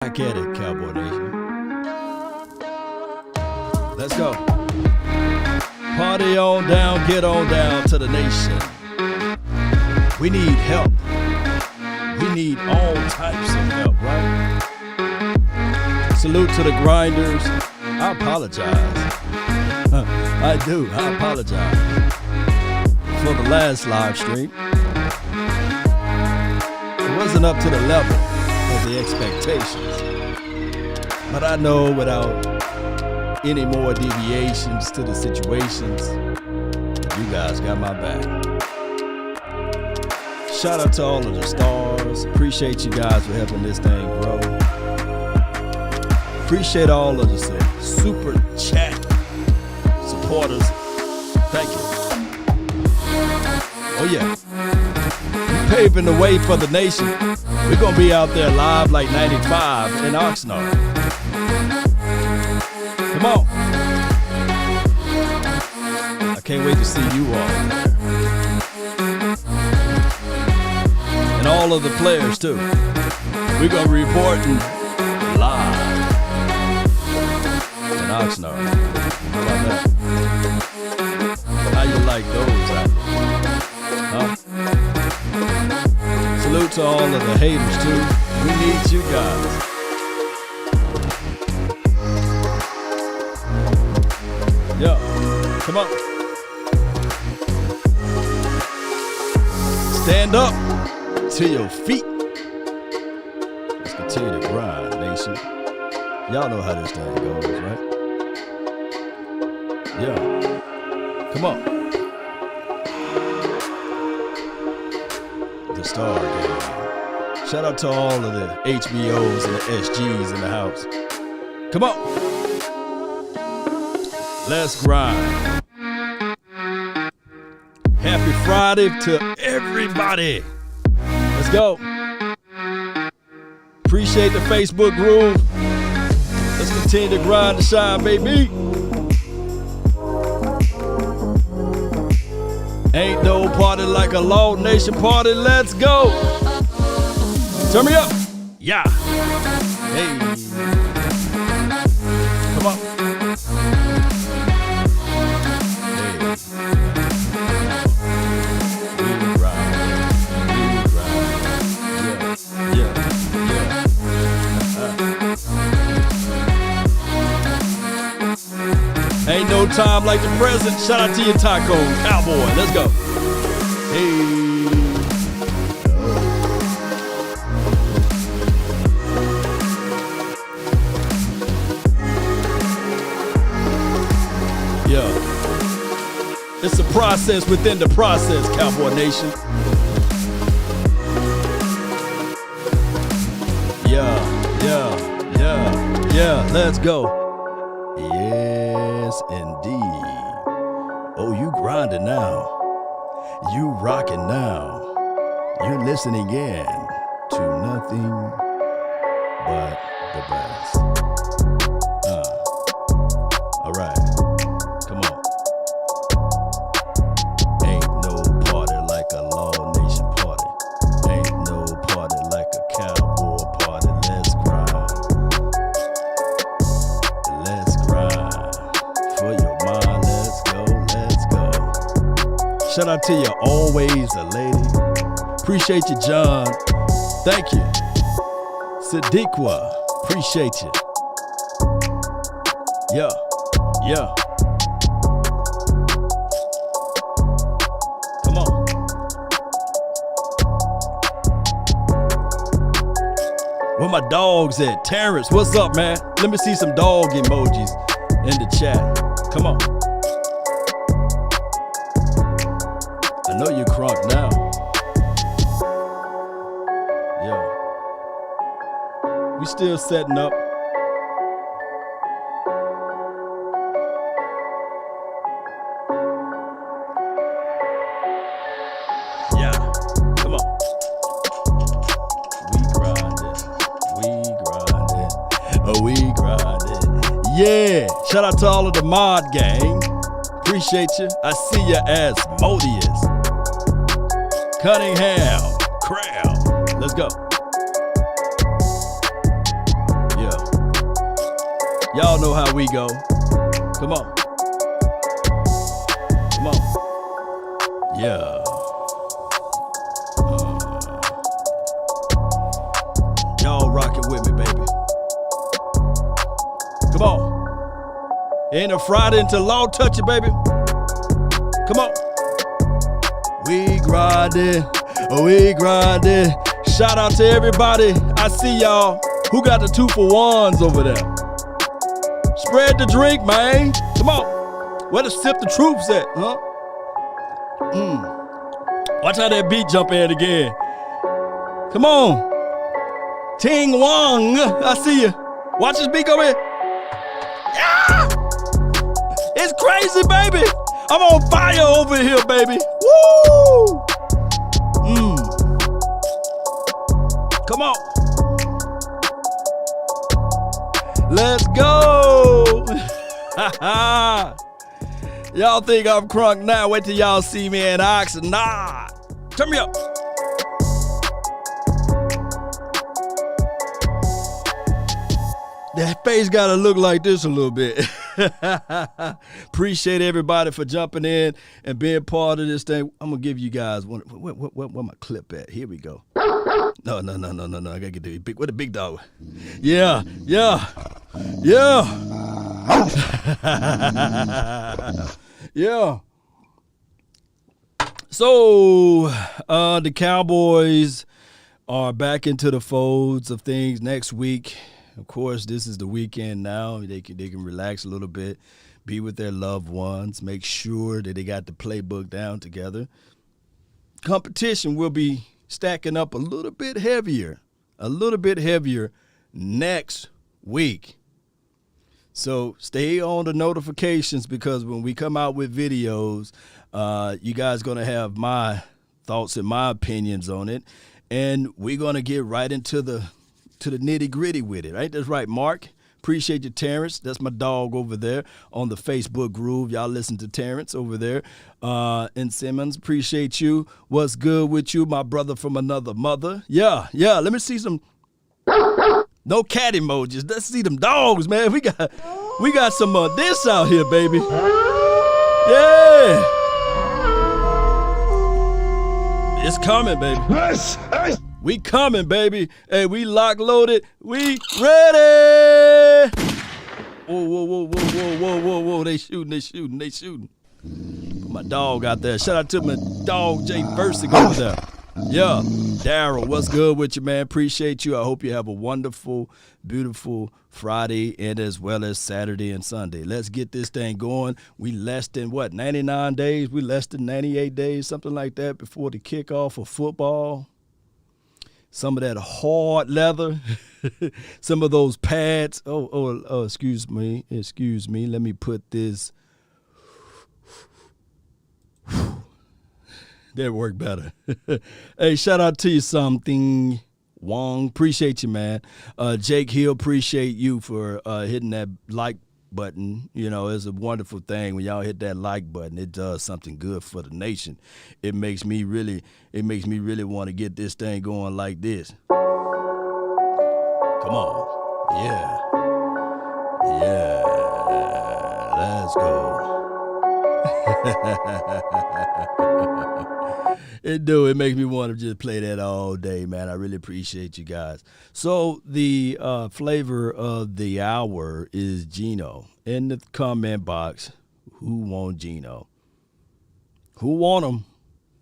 Back at it, Cowboy Nation. Let's go. Party on down, get on down to the nation. We need help. We need all types of help, right? Salute to the grinders. I apologize. I do. I apologize for the last live stream. It wasn't up to the level of the expectations. But I know without any more deviations to the situations, you guys got my back. Shout out to all of the stars. Appreciate you guys for helping this thing grow. Appreciate all of the super chat supporters. Thank you. Oh yeah. You're paving the way for the nation. We're going to be out there live like 95 in Oxnard. Come on. I can't wait to see you all there. And all of the players too. We're going to be reporting live in Oxnard. How about that? How you like those out there? Huh? Salute to all of the haters too. We need you guys. Yo, come on. Stand up to your feet. Let's continue to grind, nation. Y'all know how this thing goes, right? Yeah. Come on. The Star Game. Shout out to all of the HBOs and the SGs in the house. Come on. Let's grind. Happy Friday to everybody. Let's go. Appreciate the Facebook groove. Let's continue to grind and shine, baby. Ain't no party like a Law Nation party. Let's go. Turn me up. Yeah. Hey. Come on. Hey. We grind. Yeah. Ain't no time like the present. Shout out to your taco, Cowboy. Let's go. Hey. Yeah. It's a process within the process, Cowboy Nation. Yeah. Let's go. Yes, indeed. Oh, you grinding now. You rocking now. You're listening in to nothing but the best. All right. Come on. Ain't no party like a Law Nation party. Ain't no party like a Cowboy party. Let's grind. Let's grind. For your mind, let's go. Shout out to you, always a lady. Appreciate you, John. Thank you. Sadiqua, appreciate you. Yeah. Come on. Where my dogs at? Terrence, what's up, man? Let me see some dog emojis in the chat. Come on. I know you're crunk now. Yeah. We still setting up. Yeah. Come on. We grinding. Yeah. Shout out to all of the mod gang. Appreciate you. I see you as Modius. Cunningham, Crab. Let's go. Y'all know how we go. Come on. Come on. Yeah. Y'all rocking with me, baby. Come on. Ain't a Friday until law touch it, baby. Come on. We grinding. We grinding. Shout out to everybody. I see y'all. Who got the 2-for-1s over there? Spread the drink, man. Come on. Where the sip the troops at, huh? Watch how that beat jump in again. Come on. Ting Wong. I see you. Watch this beat go in. Yeah! It's crazy, baby. I'm on fire over here, baby. Woo! Come on. Let's go. Y'all think I'm crunk now? Wait till y'all see me in action. Nah. Turn me up. That face gotta look like this a little bit. Appreciate everybody for jumping in and being part of this thing. I'm gonna give you guys one. Where my clip at? Here we go. No. I gotta get the big. Where the big dog? Yeah. Yeah. So the Cowboys are back into the folds of things next week. Of course, this is the weekend now. They can relax a little bit, be with their loved ones, make sure that they got the playbook down together. Competition will be stacking up a little bit heavier next week. So stay on the notifications, because when we come out with videos, you guys going to have my thoughts and my opinions on it. And we're going to get right into the nitty-gritty with it, right? That's right, Mark. Appreciate you, Terrence. That's my dog over there on the Facebook groove. Y'all listen to Terrence over there. And Simmons, appreciate you. What's good with you, my brother from another mother? Yeah. Let me see some. No cat emojis. Let's see them dogs, man. We got some this out here, baby. Yeah. It's coming, baby. We coming, baby. Hey, we lock loaded. We ready. Whoa. They shooting. Put my dog out there. Shout out to my dog, Jay Versick over there. Yeah. Daryl, what's good with you, man? Appreciate you. I hope you have a wonderful, beautiful Friday and as well as Saturday and Sunday. Let's get this thing going. We less than, 99 days? We less than 98 days, something like that, before the kickoff of football. Some of that hard leather, some of those pads. Oh, excuse me. Let me put this. That worked better. Hey, shout out to you, something. Wong, appreciate you, man. Jake Hill, appreciate you for hitting that like button. You know, it's a wonderful thing when y'all hit that like button. It does something good for the nation. It makes me really want to get this thing going like this. Come on. Yeah. Let's go. It makes me want to just play that all day, man. I really appreciate you guys. So the flavor of the hour is Geno. In the comment box, who want Geno? Who want him?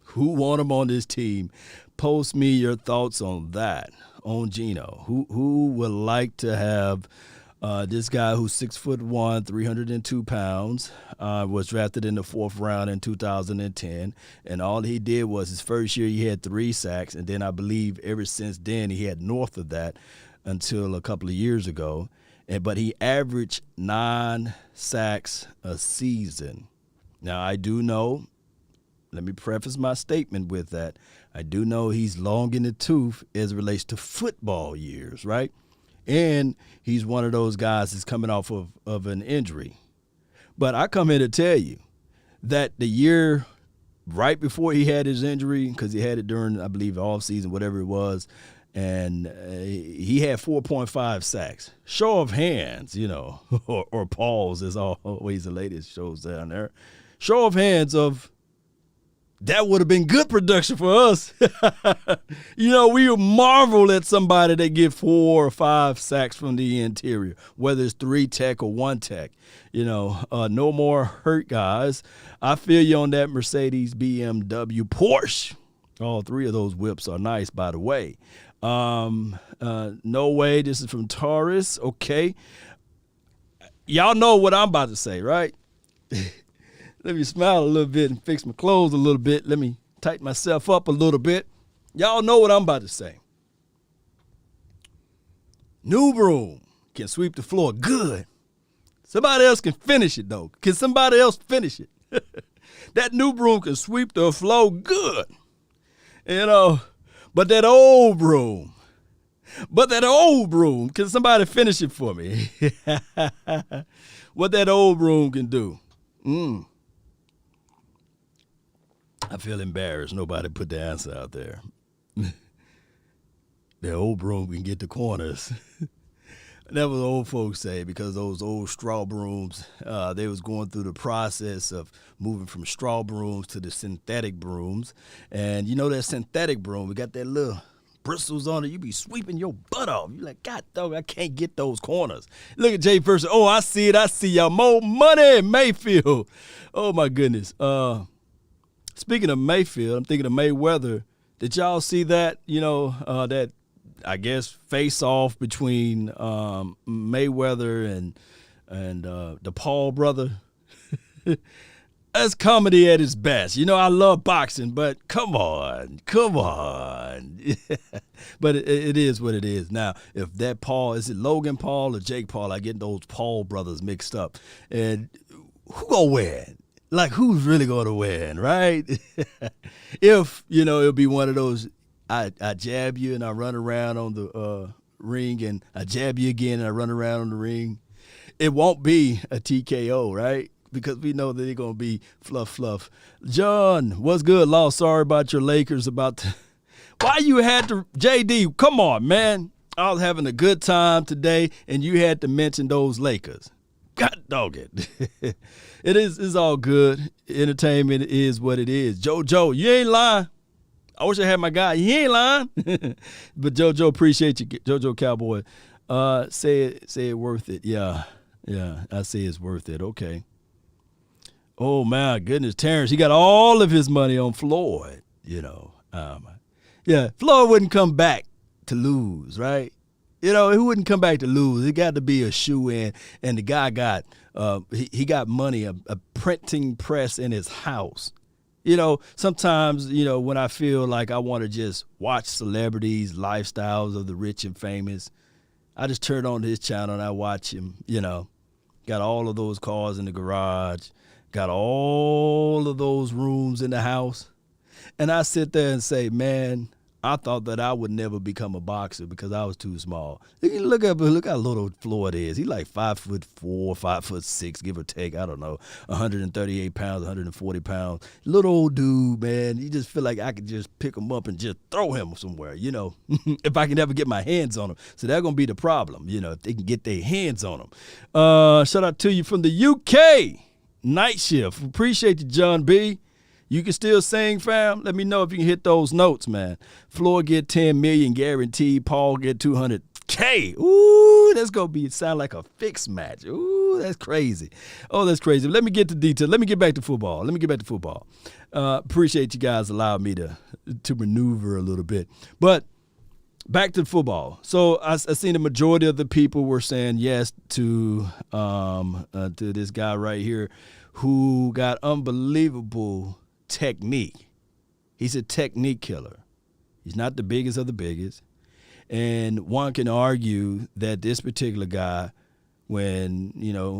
Who want him on this team? Post me your thoughts on that, on Geno. Who would like to have this guy who's 6'1", 302 pounds, was drafted in the 4th round in 2010, and all he did was his first year he had 3 sacks, and then I believe ever since then he had north of that until a couple of years ago. But he averaged 9 sacks a season. Now I do know, let me preface my statement with that, I do know he's long in the tooth as it relates to football years, right? And he's one of those guys that's coming off of an injury. But I come here to tell you that the year right before he had his injury, because he had it during, I believe, off season, whatever it was, and he had 4.5 sacks. Show of hands, or pause, as always the latest shows down there. Show of hands of that would have been good production for us. We marvel at somebody that get 4 or 5 sacks from the interior, whether it's 3 tech or 1 tech. No more hurt guys. I feel you on that Mercedes, BMW, Porsche. All 3 of those whips are nice, by the way. No way. This is from Taurus. Okay. Y'all know what I'm about to say, right? Let me smile a little bit and fix my clothes a little bit. Let me tighten myself up a little bit. Y'all know what I'm about to say. New broom can sweep the floor good. Somebody else can finish it, though. Can somebody else finish it? That new broom can sweep the floor good. But that old broom, can somebody finish it for me? What that old broom can do. I feel embarrassed. Nobody put the answer out there. The old broom can get the corners. That was old folks say, because those old straw brooms, they was going through the process of moving from straw brooms to the synthetic brooms. And that synthetic broom, we got that little bristles on it. You be sweeping your butt off. You like, God dog, I can't get those corners. Look at Jay Person. Oh, I see it. I see y'all. More money, Mayfield. Oh, my goodness. Speaking of Mayfield, I'm thinking of Mayweather. Did y'all see that, that, I guess, face-off between Mayweather and the Paul brother? That's comedy at its best. I love boxing, but come on. But it is what it is. Now, if that Paul, is it Logan Paul or Jake Paul? I get those Paul brothers mixed up. And who gonna win? Like, who's really going to win, right? If, it'll be one of those, I jab you and I run around on the ring, and I jab you again and I run around on the ring. It won't be a TKO, right? Because we know that they're going to be fluff. John, what's good, Law? Sorry about your Lakers. Why you had to, JD, come on, man. I was having a good time today, and you had to mention those Lakers. God dog it. It's all good. Entertainment is what it is. JoJo, you ain't lying. I wish I had my guy. He ain't lying. But JoJo, appreciate you. JoJo Cowboy. Say it worth it. Yeah, I say it's worth it. Okay. Oh, my goodness. Terrence, he got all of his money on Floyd, Yeah, Floyd wouldn't come back to lose, right? He wouldn't come back to lose. It got to be a shoe-in, and the guy got he got money, a printing press in his house. Sometimes, when I feel like I want to just watch celebrities, lifestyles of the rich and famous, I just turn on his channel and I watch him, Got all of those cars in the garage, got all of those rooms in the house. And I sit there and say, man, I thought that I would never become a boxer because I was too small. Look how little Floyd is. He's like 5'4", 5'6", give or take. I don't know, 138 pounds, 140 pounds. Little old dude, man. You just feel like I could just pick him up and just throw him somewhere, if I can ever get my hands on him. So that's going to be the problem, if they can get their hands on him. Shout out to you from the UK. Night shift. Appreciate you, John B. You can still sing, fam? Let me know if you can hit those notes, man. Floyd get $10 million guaranteed. Paul get $200K. Ooh, that's going to sound like a fixed match. Ooh, that's crazy. Oh, that's crazy. Let me get to detail. Let me get back to football. Appreciate you guys allowing me to maneuver a little bit. But back to football. So I seen the majority of the people were saying yes to this guy right here who got unbelievable technique. He's a technique killer. He's not the biggest of the biggest. And one can argue that this particular guy, when,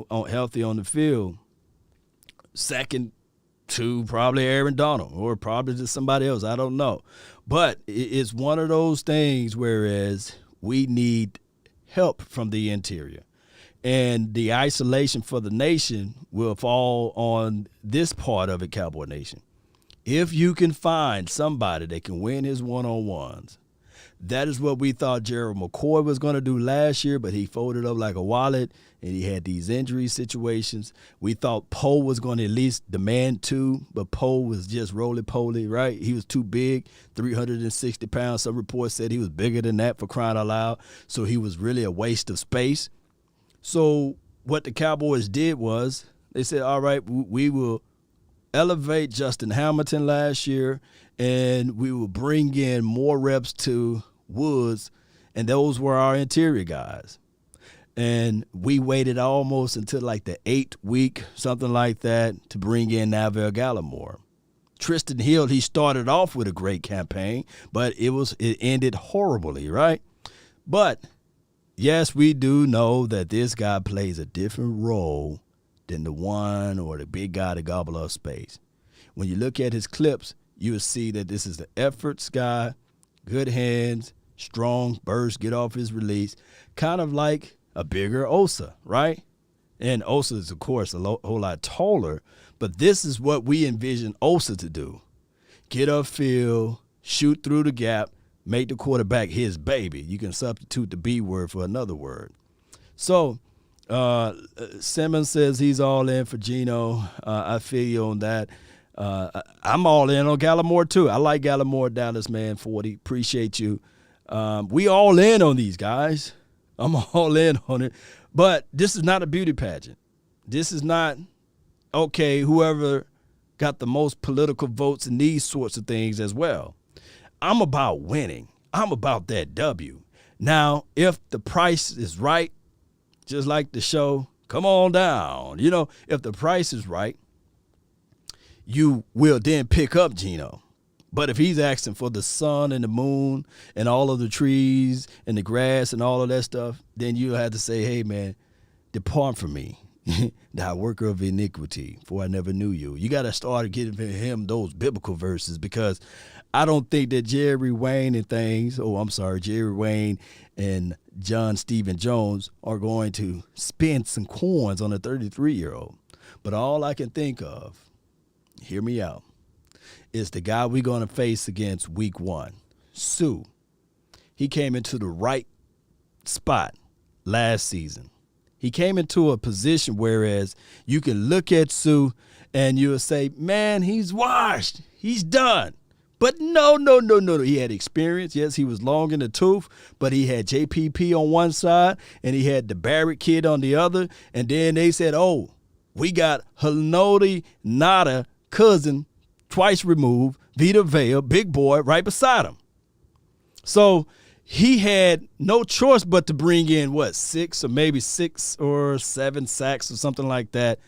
healthy on the field, second to probably Aaron Donald or probably to somebody else. I don't know. But it's one of those things whereas we need help from the interior. And the isolation for the nation will fall on this part of it, Cowboy Nation. If you can find somebody that can win his one-on-ones, That is what we thought Gerald McCoy was going to do last year, but he folded up like a wallet, and he had these injury situations. We thought Poe was going to at least demand 2, but Poe was just roly-poly, right? He was too big, 360 pounds. Some reports said he was bigger than that, for crying out loud, so he was really a waste of space. So what the Cowboys did was they said, all right, we will elevate Justin Hamilton last year, and we will bring in more reps to Woods, and those were our interior guys. And we waited almost until like the 8th week, something like that, to bring in Neville Gallimore. Tristan Hill, he started off with a great campaign, but it ended horribly, right? But yes, we do know that this guy plays a different role than the one or the big guy to gobble up space. When you look at his clips, you will see that this is the efforts guy, good hands, strong burst, get off his release, kind of like a bigger Osa, right? And Osa is, of course, a whole lot taller, but this is what we envision Osa to do. Get upfield, shoot through the gap, make the quarterback his baby. You can substitute the B word for another word. So Simmons says he's all in for Geno. I feel you on that. I'm all in on Gallimore, too. I like Gallimore, Dallas, man, 40. Appreciate you. We all in on these guys. I'm all in on it. But this is not a beauty pageant. This is not, okay, whoever got the most political votes and these sorts of things as well. I'm about winning. I'm about that W. Now, if the price is right, just like the show, come on down. You know, if the price is right, you will then pick up Geno. But if he's asking for the sun and the moon and all of the trees and the grass and all of that stuff, then you'll have to say, hey, man, depart from me, thou worker of iniquity, for I never knew you. You got to start giving him those biblical verses, because I don't think that Jerry Wayne and John Stephen Jones are going to spend some coins on a 33-year-old. But all I can think of, hear me out, is the guy we're going to face against week 1, Sue. He came into the right spot last season. He came into a position whereas you can look at Sue and you'll say, man, he's washed. He's done. But no. He had experience. Yes, he was long in the tooth, but he had JPP on one side and he had the Barrett kid on the other. And then they said, oh, we got Haloti Nada, cousin, twice removed, Vita Vea, big boy, right beside him. So he had no choice but to bring in, 6 or 7 sacks or something like that.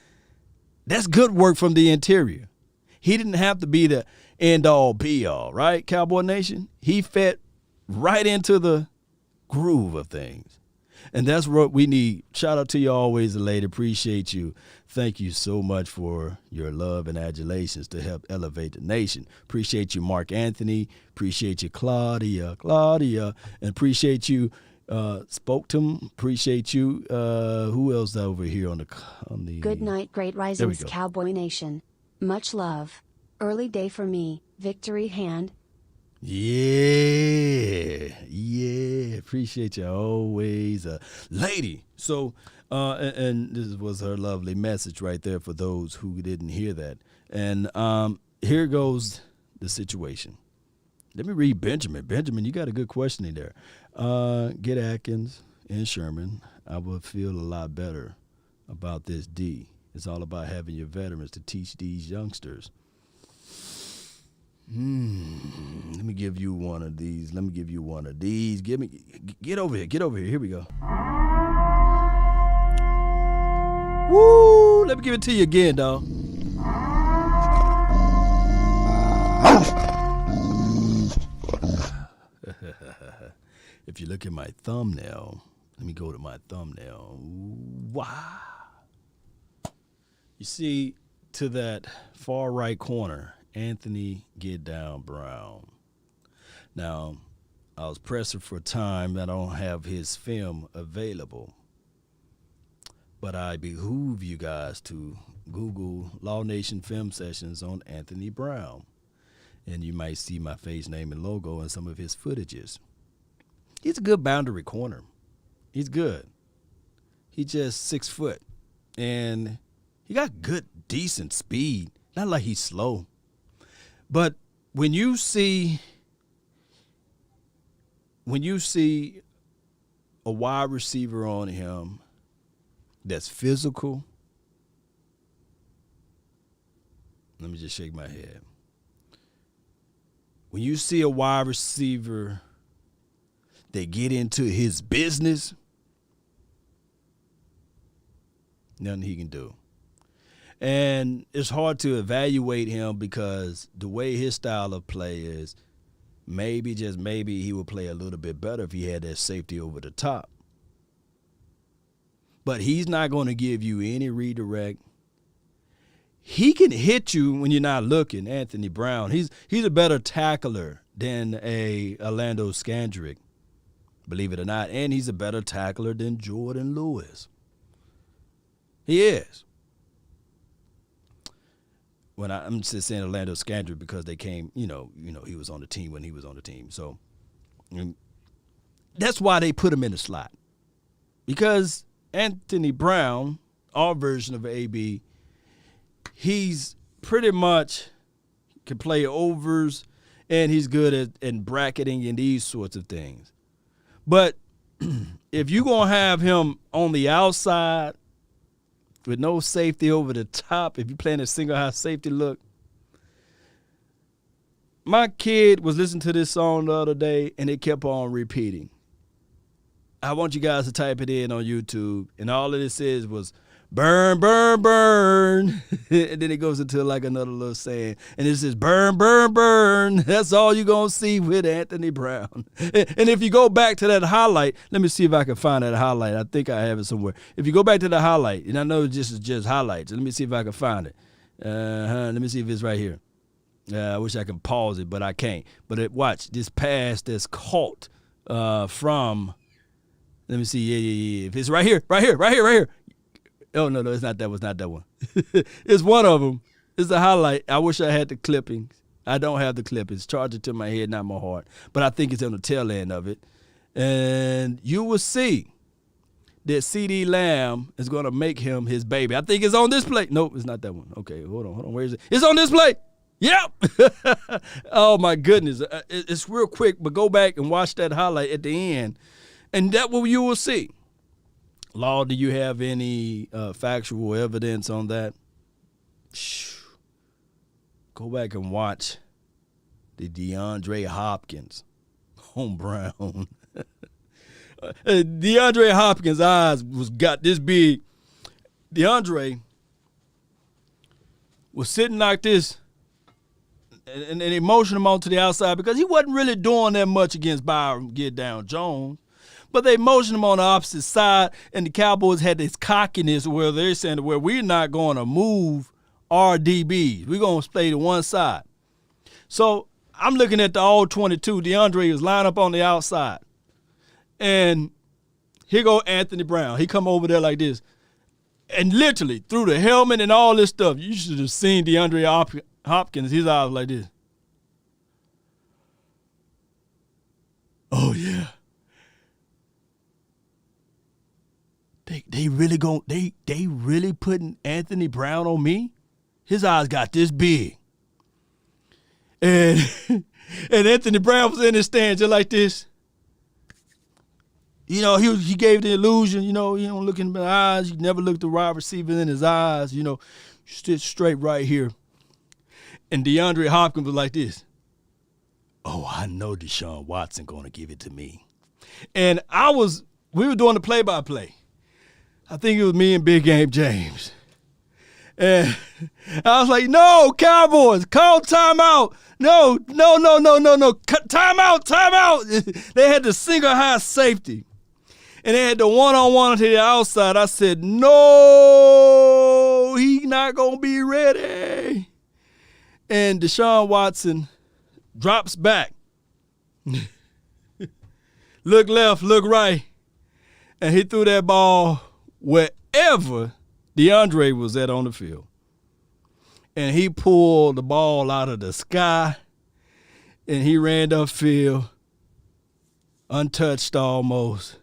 That's good work from the interior. He didn't have to be the end-all, be-all, right, Cowboy Nation? He fit right into the groove of things. And that's what we need. Shout out to you always, lady. Appreciate you. Thank you so much for your love and adulations to help elevate the nation. Appreciate you, Mark Anthony. Appreciate you, Claudia. And appreciate you, Spoketum. Appreciate you. Who else over here on the Good night, great risings, Cowboy Nation. Much love. Early day for me. Victory hand. Yeah. Appreciate you always, lady. So, and this was her lovely message right there for those who didn't hear that. And here goes the situation. Let me read Benjamin. Benjamin, you got a good question in there. Get Atkins and Sherman. I would feel a lot better about this D. It's all about having your veterans to teach these youngsters. Let me give you one of these. Get over here. Here we go. Woo! Let me give it to you again, dog. If you look at my thumbnail, let me go to my thumbnail. Wow. You see, to that far right corner, Anthony Get Down Brown. Now, I was pressing for time. I don't have his film available. But I behoove you guys to Google Law Nation Film Sessions on Anthony Brown. And you might see my face, name, and logo in some of his footages. He's a good boundary corner. He's good. He's just 6 foot. And he got good, decent speed. Not like he's slow. But when you see a wide receiver on him that's physical, let me just shake my head. When you see a wide receiver that get into his business, nothing he can do. And it's hard to evaluate him because the way his style of play is, maybe, just maybe, he would play a little bit better if he had that safety over the top. But he's not going to give you any redirect. He can hit you when you're not looking, Anthony Brown. He's a better tackler than a Orlando Scandrick, believe it or not. And he's a better tackler than Jordan Lewis. He is. When I'm just saying Orlando Scandrick because they came, he was on the team when he was on the team. So that's why they put him in the slot. Because Anthony Brown, our version of AB, he's pretty much can play overs and he's good at bracketing and these sorts of things. But if you're going to have him on the outside with no safety over the top, if you're playing a single high safety look. My kid was listening to this song the other day, and it kept on repeating. I want you guys to type it in on YouTube, and all of this is was, burn, burn, burn. And then it goes into like another little saying, and it says, burn, burn, burn. That's all you're going to see with Anthony Brown. And if you go back to that highlight, let me see if I can find that highlight. I think I have it somewhere. If you go back to the highlight, and I know this is just highlights, let me see if I can find it. Let me see if it's right here. I wish I could pause it, but I can't. But watch, this pass that's caught from, let me see, yeah. If it's right here. Oh, no, it's not that one. It's not that one. It's one of them. It's the highlight. I wish I had the clippings. I don't have the clippings. Charge it to my head, not my heart. But I think it's on the tail end of it. And you will see that CeeDee Lamb is going to make him his baby. I think it's on this play. Nope, it's not that one. Okay, hold on. Where is it? It's on this play. Yep. Oh, my goodness. It's real quick, but go back and watch that highlight at the end. And that what you will see. Law, do you have any factual evidence on that? Go back and watch the DeAndre Hopkins on Brown. DeAndre Hopkins' eyes got this big. DeAndre was sitting like this, and they motioned him on to the outside because he wasn't really doing that much against Byron Get Down Jones. But they motioned him on the opposite side, and the Cowboys had this cockiness where they're saying, well, we're not going to move our DBs. We're going to stay to one side. So I'm looking at the all-22. DeAndre is lined up on the outside. And here go Anthony Brown. He come over there like this. And literally, through the helmet and all this stuff, you should have seen DeAndre Hopkins. His eyes like this. Oh, yeah. They really putting Anthony Brown on me? His eyes got this big. And Anthony Brown was in his stand just like this. He gave the illusion, you don't look in the eyes. You never look the wide receiver in his eyes, you sit straight right here. And DeAndre Hopkins was like this. Oh, I know Deshaun Watson going to give it to me. And we were doing the play-by-play. I think it was me and Big Game James. And I was like, no, Cowboys, call timeout. No. Timeout. They had the single high safety. And they had the one-on-one to the outside. I said, no, he's not going to be ready. And Deshaun Watson drops back. Look left, look right. And he threw that ball wherever DeAndre was at on the field. And he pulled the ball out of the sky, and he ran upfield untouched almost.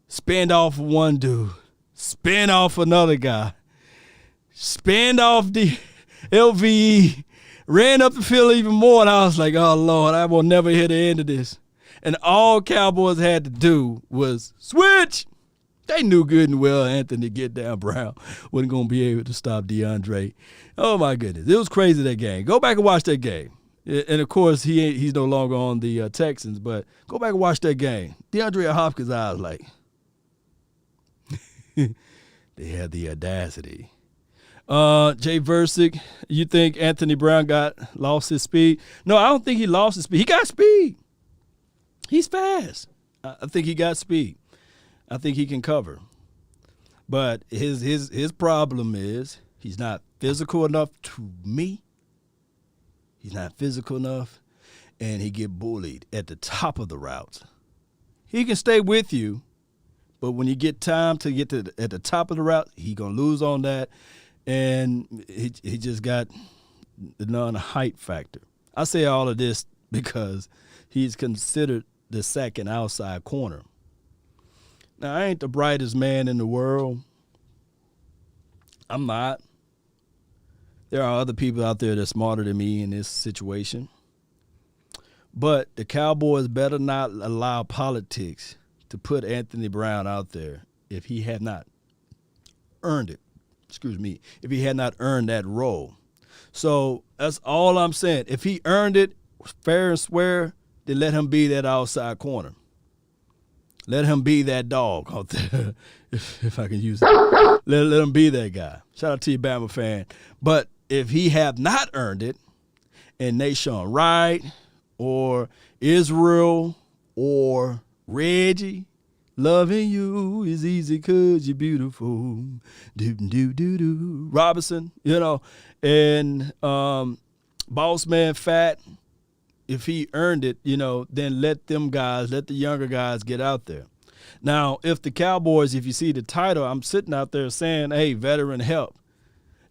Spin off one dude. Spin off another guy. Spin off the LVE. Ran up the field even more, and I was like, oh, Lord, I will never hear the end of this. And all Cowboys had to do was switch. They knew good and well Anthony Get Down Brown wasn't going to be able to stop DeAndre. Oh, my goodness. It was crazy, that game. Go back and watch that game. And, of course, he's no longer on the Texans, but go back and watch that game. DeAndre Hopkins' eyes like, they had the audacity. Jay Versick, you think Anthony Brown lost his speed? No, I don't think he lost his speed. He got speed. He's fast. I think he got speed. I think he can cover. But his problem is he's not physical enough to me. He's not physical enough, and he get bullied at the top of the routes. He can stay with you, but when you get time to get at the top of the route, he gonna lose on that. And he just got the non-height factor. I say all of this because he's considered the second outside corner. Now, I ain't the brightest man in the world. I'm not. There are other people out there that's smarter than me in this situation. But the Cowboys better not allow politics to put Anthony Brown out there if he had not earned it. If he had not earned that role. So that's all I'm saying. If he earned it fair and square, then let him be that outside corner. Let him be that dog out there, if I can use it. Let him be that guy. Shout out to you, Bama fan. But if he have not earned it, and Nation Wright or Israel or Reggie, loving you is easy because you're beautiful. Do-do-do-do. Robinson, and Boss Man Fat, if he earned it, then let the younger guys get out there. Now, if the Cowboys, if you see the title, I'm sitting out there saying, hey, veteran help.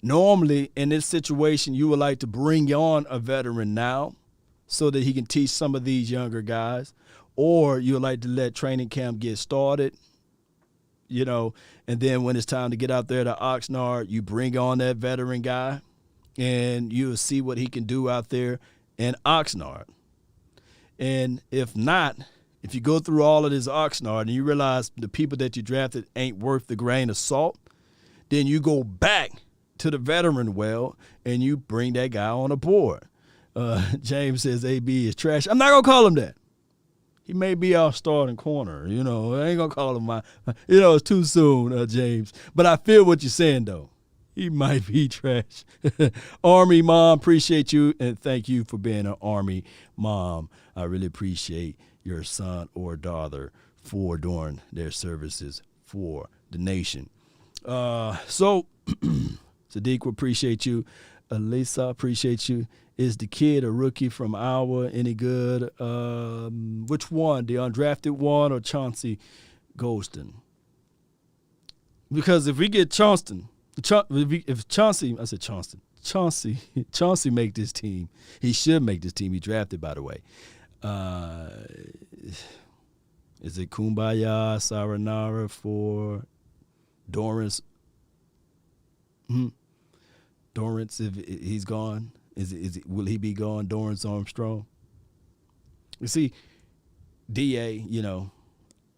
Normally, in this situation, you would like to bring on a veteran now so that he can teach some of these younger guys. Or you would like to let training camp get started, and then when it's time to get out there to Oxnard, you bring on that veteran guy, and you'll see what he can do out there in Oxnard. And if not, if you go through all of this Oxnard and you realize the people that you drafted ain't worth the grain of salt, then you go back to the veteran well and you bring that guy on board. James says AB is trash. I'm not going to call him that. He may be our starting corner, I ain't going to call him it's too soon, James. But I feel what you're saying, though. He might be trash. Army Mom, appreciate you, and thank you for being an Army Mom. I really appreciate your son or daughter for doing their services for the nation. So, Sadiq, we appreciate you. Lisa, appreciate you. Is the kid a rookie from Iowa any good? Which one, the undrafted one or Chauncey Golston? Because if we get Chauncey make this team, he should make this team. He drafted, by the way. Is it Kumbaya Saranara for Dorrance? Dorrance, if he's gone, will he be gone? Dorrance Armstrong. You see, DA,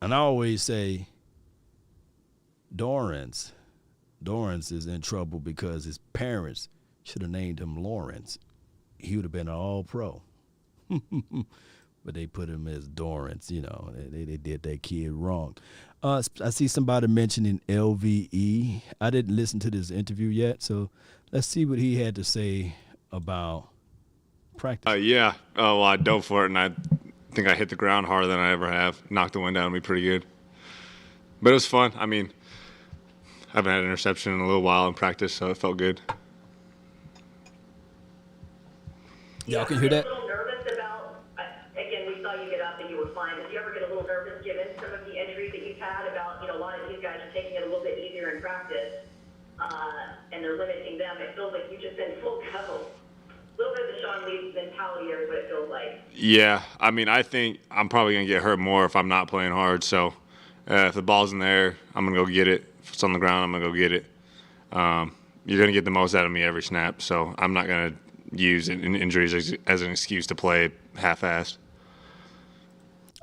and I always say Dorrance is in trouble because his parents should have named him Lawrence. He would have been an all-pro. But they put him as Dorrance, they did that kid wrong. I see somebody mentioning LVE. I didn't listen to this interview yet, so let's see what he had to say about practice. Yeah. Well, I dove for it, and I think I hit the ground harder than I ever have. Knocked the wind out of me pretty good. But it was fun. I mean, I haven't had an interception in a little while in practice, so it felt good. Y'all can hear that? A little nervous about, again, we saw you get up and you were fine. Did you ever get a little nervous given some of the injuries that you've had about, a lot of these guys are taking it a little bit easier in practice, and they're limiting them? It feels like you've just been full go. little bit of the Sean Lee mentality there is what it feels like. Yeah, I mean, I think I'm probably going to get hurt more if I'm not playing hard. So if the ball's in the air, I'm going to go get it. If it's on the ground, I'm going to go get it. You're going to get the most out of me every snap. So I'm not going to use injuries as an excuse to play half-assed.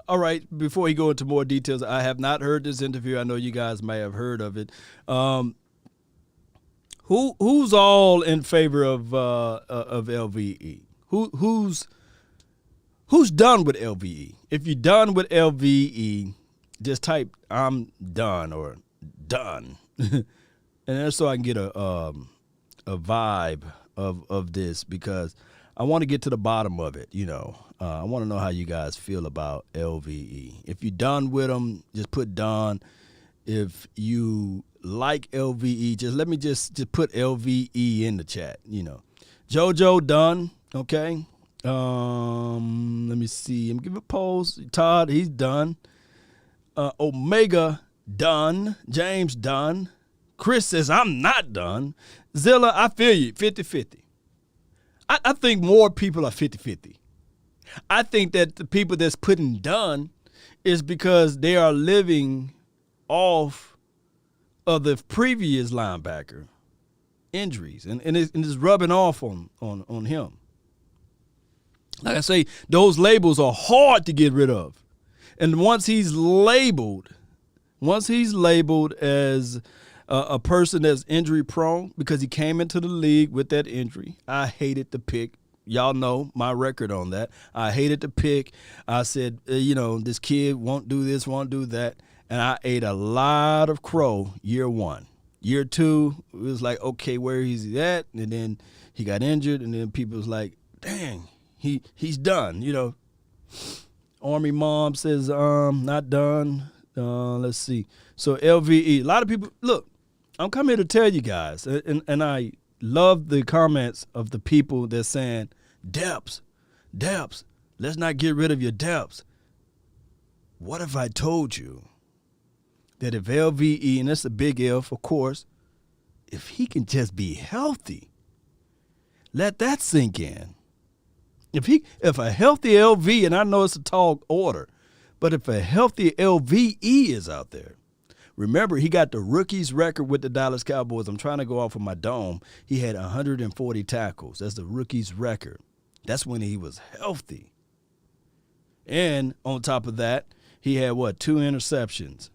All right, before we go into more details, I have not heard this interview. I know you guys may have heard of it. Who's all in favor of LVE? Who's done with LVE? If you're done with LVE, just type "I'm done" or "done," and that's so I can get a vibe of this, because I want to get to the bottom of it. I want to know how you guys feel about LVE. If you're done with them, just put done. If you like LVE, let me just put LVE in the chat. JoJo done. Okay. Let me see. I'm giving a pose. Todd, he's done. Omega done. James done. Chris says I'm not done. Zilla, I feel you. 50-50. I think more people are 50-50. I think that the people that's putting done is because they are living off of the previous linebacker injuries, and it's rubbing off on him. Like I say, those labels are hard to get rid of. And once he's labeled as a person that's injury prone, because he came into the league with that injury, I hated the pick. Y'all know my record on that. I hated the pick. I said, this kid won't do this, won't do that. And I ate a lot of crow year one. Year two, it was like, okay, where is he at? And then he got injured, and then people was like, dang, he's done. Army Mom says, not done. Let's see. So LVE, a lot of people, look, I'm coming here to tell you guys, and I love the comments of the people that's saying, depths, let's not get rid of your depths. What if I told you that if LVE, and that's a big if, of course, if he can just be healthy, let that sink in. If a healthy LV, and I know it's a tall order, but if a healthy LVE is out there, remember, he got the rookie's record with the Dallas Cowboys. I'm trying to go off of my dome. He had 140 tackles. That's the rookie's record. That's when he was healthy. And on top of that, he had, 2 interceptions.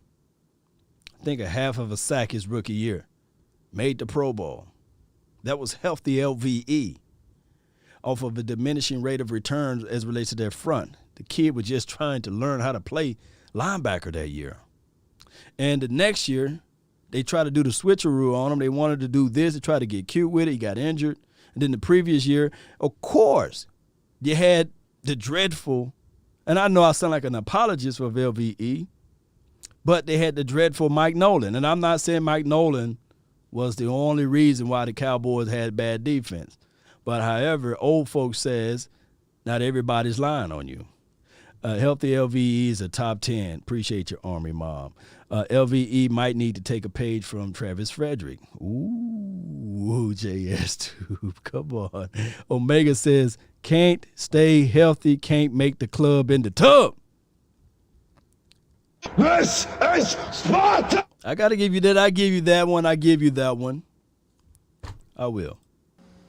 I think a half of a sack his rookie year. Made the Pro Bowl. That was healthy LVE. Off of a diminishing rate of returns as relates to their front. The kid was just trying to learn how to play linebacker that year. And the next year, they tried to do the switcheroo on him. They wanted to do this. They tried to get cute with it. He got injured. And then the previous year, of course, you had the dreadful, and I know I sound like an apologist for LVE, but they had the dreadful Mike Nolan. And I'm not saying Mike Nolan was the only reason why the Cowboys had bad defense. But however, old folks says not everybody's lying on you. Healthy LVE is a top 10. Appreciate your Army Mom. LVE might need to take a page from Travis Frederick. Ooh, JS2. Come on. Omega says, can't stay healthy, can't make the club in the tub. This is Sparta! I got to give you that. I give you that one. I give you that one. I will.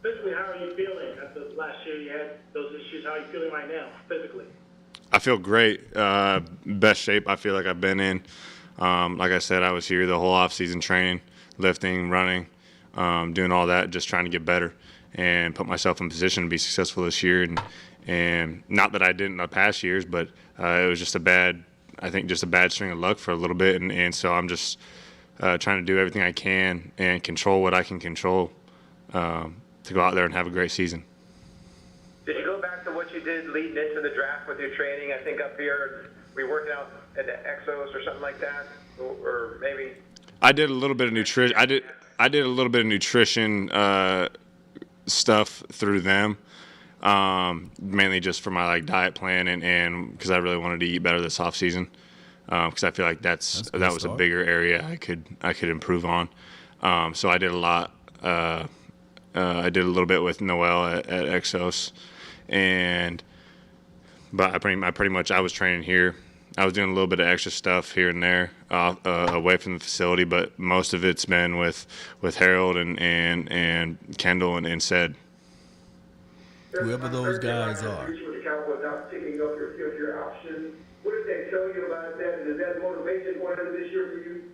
Physically, how are you feeling? After last year you had those issues, how are you feeling right now, physically? I feel great. Best shape I feel like I've been in. Like I said, I was here the whole offseason training, lifting, running, doing all that, just trying to get better and put myself in position to be successful this year. And not that I didn't in the past years, but it was just a bad string of luck for a little bit. And so I'm just trying to do everything I can and control what I can control to go out there and have a great season. Did you go back to what you did leading into the draft with your training? I think up here, were you working out at the Exos or something like that, or maybe? I did a little bit of nutrition. I did a little bit of nutrition stuff through them, mainly just for my diet plan and because I really wanted to eat better this off season. Because I feel like that was a bigger area I could improve on. So I did a lot I did a little bit with Noel at Exos, but I pretty much I was training here. I was doing a little bit of extra stuff here and there away from the facility, but most of it's been with Harold and Kendall and Sed. Whoever those guys are. The Cowboys not picking up your fifth-year option. What did they tell you about that? And is that motivation going into this year for you?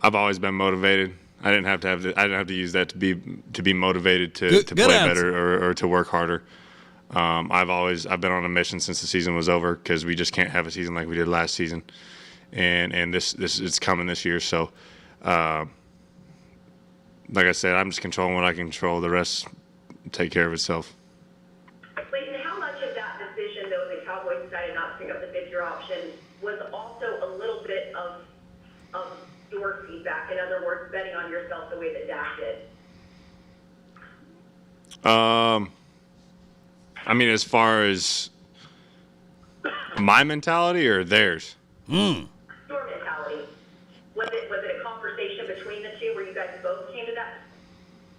I've always been motivated. I didn't have to use that to be motivated to play better or to work harder. I've been on a mission since the season was over because we just can't have a season like we did last season, and this it's coming this year. So, like I said, I'm just controlling what I can control. The rest take care of itself. Clayton, how much of that decision, though, the Cowboys decided not to pick up the fifth-year option was also a little bit of your feedback? In other words, betting on yourself the way that Dak did. I mean, as far as my mentality or theirs? Your mentality. Was it a conversation between the two where you guys both came to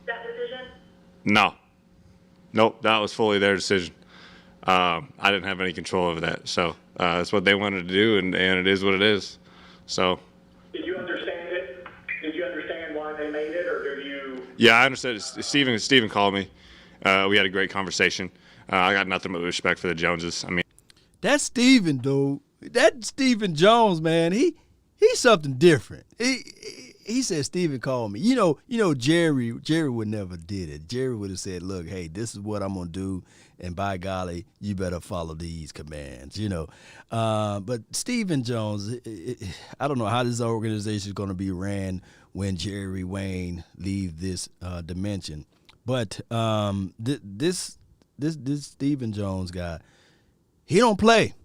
that decision? No. Nope, that was fully their decision. I didn't have any control over that. So that's what they wanted to do, and it is what it is. So. Did you understand it? Did you understand why they made it, or did you? Yeah, I understood. Steven called me. We had a great conversation. I got nothing but respect for the Joneses. I mean, that's Steven, dude. That Steven Jones, man. He's something different. He said Steven called me. You know, Jerry would never did it. Jerry would have said, look, hey, this is what I'm gonna do, and by golly, you better follow these commands. But Steven Jones, I don't know how this organization is gonna be ran when Jerry Wayne leave this dimension. But this Steven Jones guy, he don't play.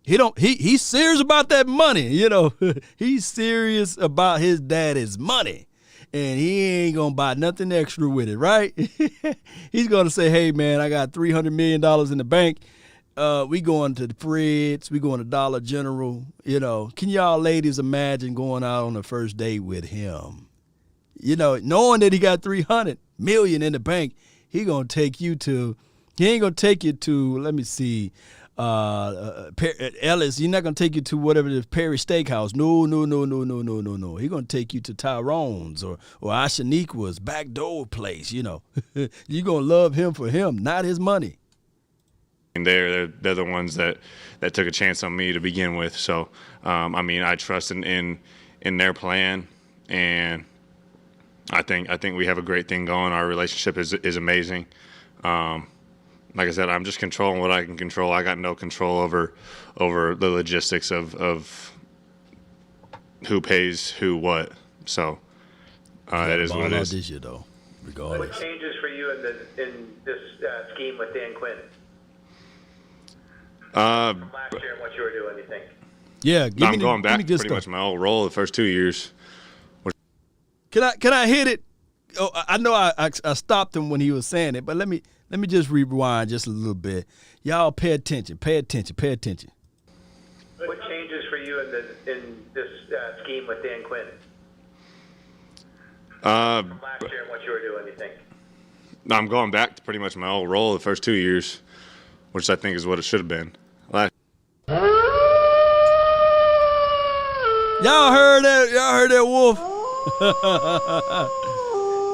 He's serious about that money, He's serious about his daddy's money. And he ain't gonna buy nothing extra with it, right? He's gonna say, hey man, I got $300 million in the bank. We going to the Fred's, we going to Dollar General, Can y'all ladies imagine going out on the first date with him? Knowing that he got $300 million in the bank, he ain't gonna take you to, let me see, Ellis. He's not gonna take you to whatever the Perry Steakhouse. No. He's gonna take you to Tyrone's or Ashaniqua's backdoor place. You're gonna love him for him, not his money. And they're the ones that took a chance on me to begin with. So I trust in their plan, and I think we have a great thing going. Our relationship is amazing. Like I said, I'm just controlling what I can control. I got no control over the logistics of who pays who what. So that is what it is. This year, though, regardless. What changes for you in this scheme with Dan Quinn? From last year and what you were doing, you think? Yeah, I'm going back to pretty much my old role the first 2 years. Can I hit it? Oh, I know I stopped him when he was saying it, but let me just rewind just a little bit. Y'all pay attention. Pay attention. What changes for you in this scheme with Dan Quinn? From last year and what you were doing, you think? I'm going back to pretty much my old role the first 2 years, which I think is what it should have been. Y'all heard that? Y'all heard that wolf?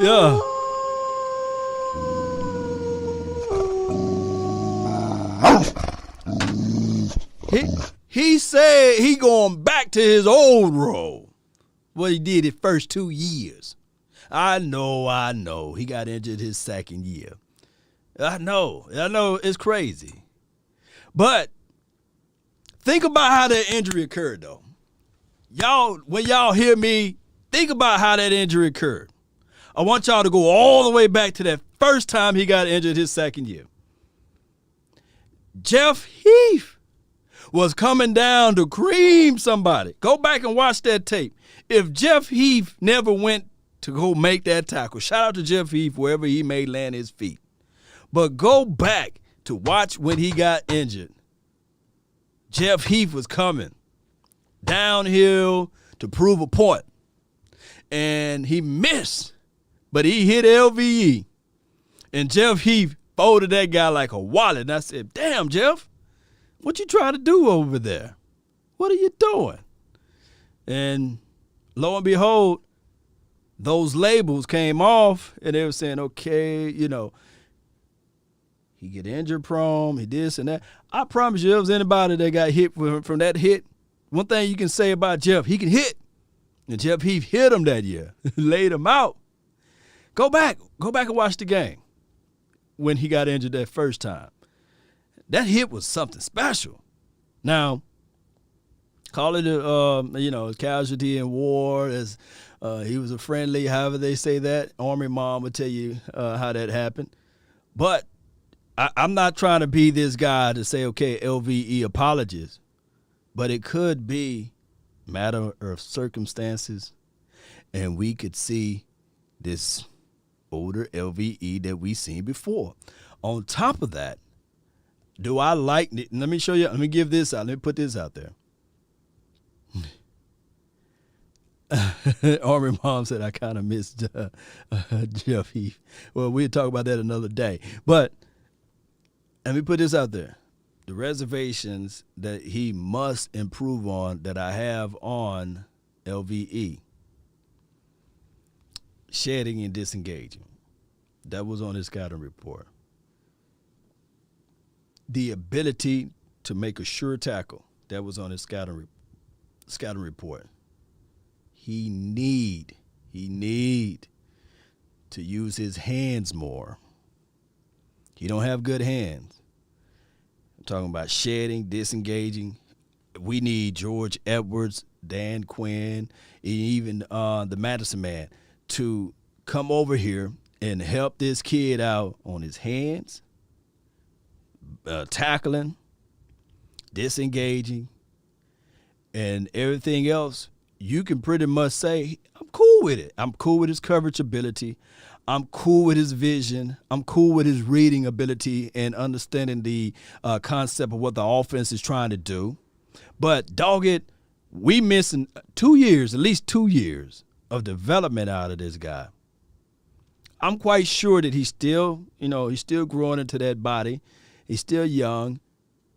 Yeah. He said he going back to his old role. What he did his first 2 years. I know. He got injured his second year. I know. It's crazy. But think about how that injury occurred, though. When y'all hear me, think about how that injury occurred. I want y'all to go all the way back to that first time he got injured his second year. Jeff Heath was coming down to cream somebody. Go back and watch that tape. If Jeff Heath never went to go make that tackle, shout out to Jeff Heath wherever he may land his feet. But go back to watch when he got injured. Jeff Heath was coming downhill to prove a point. And he missed. but he hit LVE. And Jeff Heath folded that guy like a wallet. And I said, damn, Jeff, what you trying to do over there? What are you doing? And lo and behold, those labels came off, and they were saying, okay, you know, he get injured prone, he this and that. I promise you, if there's anybody that got hit from that hit, one thing you can say about Jeff, he can hit. And Jeff Heath hit him that year, laid him out. Go back and watch the game when he got injured that first time. That hit was something special. Now, call it a casualty in war, as he was a friendly, however they say that. Army mom would tell you how that happened. But I'm not trying to be this guy to say, okay, LVE apologies, but it could be matter of circumstances, and we could see this older LVE that we seen before. On top of that, do I like it? Let me show you. Let me give this out. Let me put this out there. Army mom said I kind of missed Jeff Heath. Well, we'll talk about that another day. But let me put this out there. The reservations that he must improve on that I have on LVE. Shedding and disengaging. That was on his scouting report. The ability to make a sure tackle. That was on his scouting report. He need to use his hands more. He don't have good hands. I'm talking about shedding, disengaging. We need George Edwards, Dan Quinn, even the Madison man to come over here and help this kid out on his hands, tackling, disengaging, and everything else. You can pretty much say, I'm cool with it. I'm cool with his coverage ability. I'm cool with his vision. I'm cool with his reading ability and understanding the concept of what the offense is trying to do. But, dog it, we missing 2 years, at least 2 years of development out of this guy. I'm quite sure that he's still growing into that body. He's still young,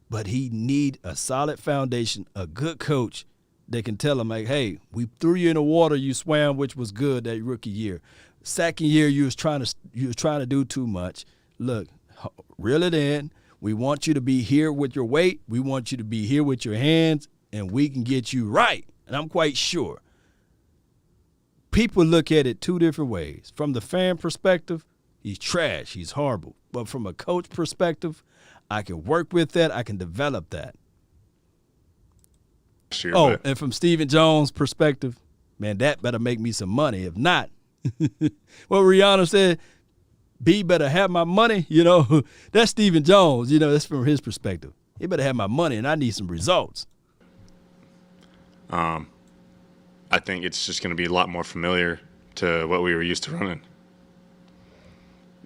but he need a solid foundation, a good coach that can tell him, like, hey, we threw you in the water, you swam, which was good that rookie year. Second year, you was trying to do too much. Look, reel it in. We want you to be here with your weight. We want you to be here with your hands, and we can get you right. And I'm quite sure. People look at it two different ways. From the fan perspective, he's trash. He's horrible. But from a coach perspective, I can work with that. I can develop that. Sure, and from Stephen Jones' perspective, man, that better make me some money. If not, what Rihanna said, B better have my money. That's Stephen Jones. That's from his perspective. He better have my money, and I need some results. I think it's just going to be a lot more familiar to what we were used to running.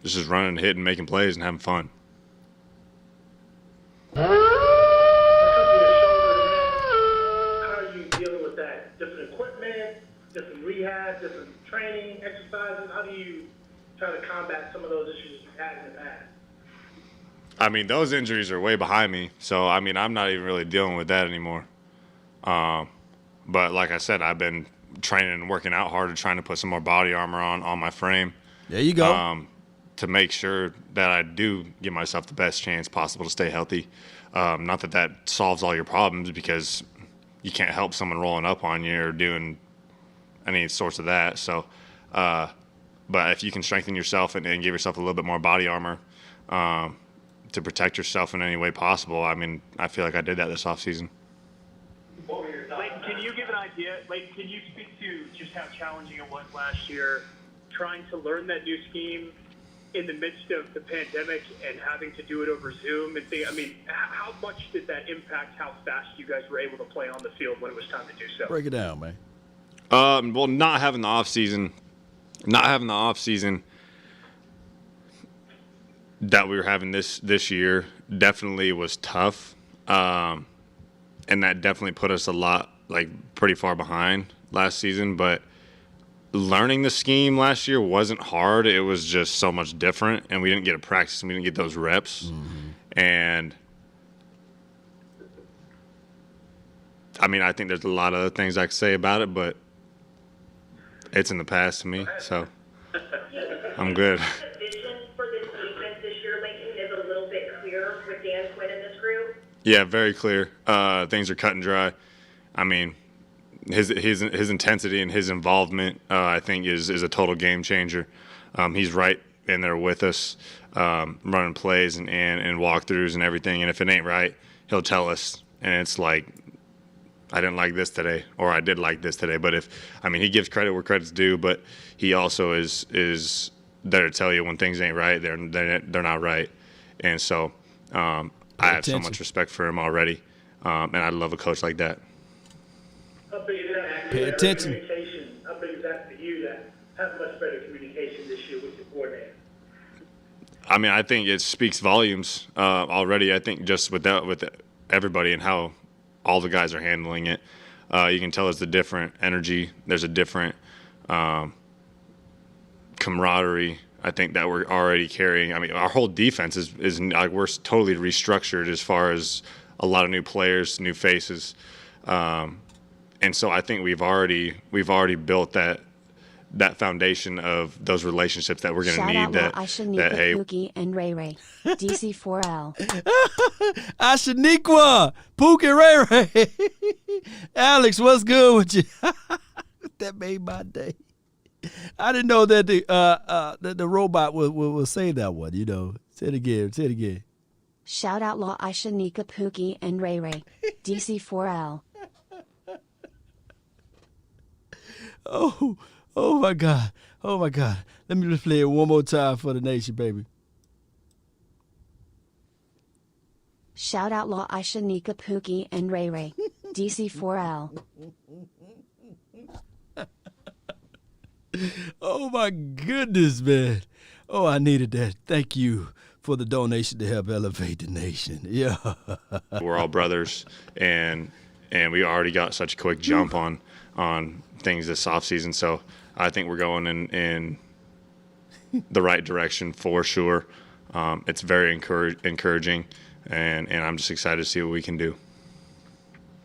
Just running, hitting, making plays, and having fun. How are you dealing with that? Different equipment, different rehab, different training, exercises? How do you try to combat some of those issues you've had in the past? I mean, those injuries are way behind me. So, I mean, I'm not even really dealing with that anymore. But like I said, I've been training and working out harder, trying to put some more body armor on my frame. There you go. To make sure that I do give myself the best chance possible to stay healthy. Not that solves all your problems, because you can't help someone rolling up on you or doing any sorts of that. So, but if you can strengthen yourself and give yourself a little bit more body armor to protect yourself in any way possible, I mean, I feel like I did that this offseason. Leighton, can you give an idea? Leighton, can you speak to just how challenging it was last year trying to learn that new scheme in the midst of the pandemic and having to do it over Zoom and things? I mean, how much did that impact how fast you guys were able to play on the field when it was time to do so? Break it down, man. Well, not having the off season that we were having this year definitely was tough, and that definitely put us pretty far behind last season. But learning the scheme last year wasn't hard. It was just so much different, and we didn't get to practice, and we didn't get those reps. And I mean, I think there's a lot of other things I could say about it, but it's in the past to me, so I'm good. The vision for this defense this year, Lincoln, is a little bit clearer with Dan Quinn in this group. Yeah, very clear. Things are cut and dry. I mean, his intensity and his involvement, I think, is a total game changer. He's right in there with us, running plays and walkthroughs and everything. And if it ain't right, he'll tell us. And it's like, I didn't like this today, or I did like this today. But he gives credit where credit's due, but he also is there to tell you when things ain't right, they're not right. And so I have so much respect for him already, and I love a coach like that. How big is that? Pay attention. Communication. How big is that for you to have much better communication this year with your coordinator? I mean, I think it speaks volumes already. I think just with everybody and how all the guys are handling it, you can tell there's a different energy. There's a different camaraderie, I think, that we're already carrying. I mean, our whole defense is like, we're totally restructured as far as a lot of new players, new faces, and so I think we've already built that foundation of those relationships that we're going to need. That hey, Pookie and Ray Ray, DC4L. Ashaniqua, Pookie, Ray Ray. Alex, what's good with you? That made my day. I didn't know that the robot will say that one. You know, say it again. Shout out La Ishanika Pookie and Ray Ray, DC4L. Oh my God. Let me just play it one more time for the nation, baby. Shout out La Ishanika Pookie and Ray Ray, DC4L. Oh my goodness, man. Oh, I needed that. Thank you for the donation to help elevate the nation. Yeah. We're all brothers, and we already got such a quick jump on things this offseason. So I think we're going in the right direction for sure. It's very encouraging, and I'm just excited to see what we can do.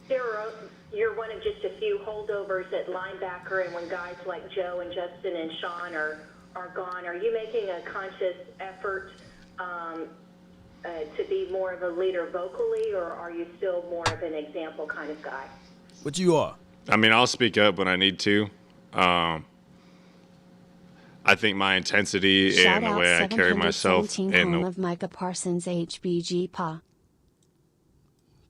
You're one of just a few holdovers at linebacker, and when guys like Joe and Justin and Sean are gone, are you making a conscious effort to be more of a leader vocally, or are you still more of an example kind of guy? But you are. I mean, I'll speak up when I need to. I think my intensity Shout and the way I carry myself. Home of Micah Parsons, HBG Pa.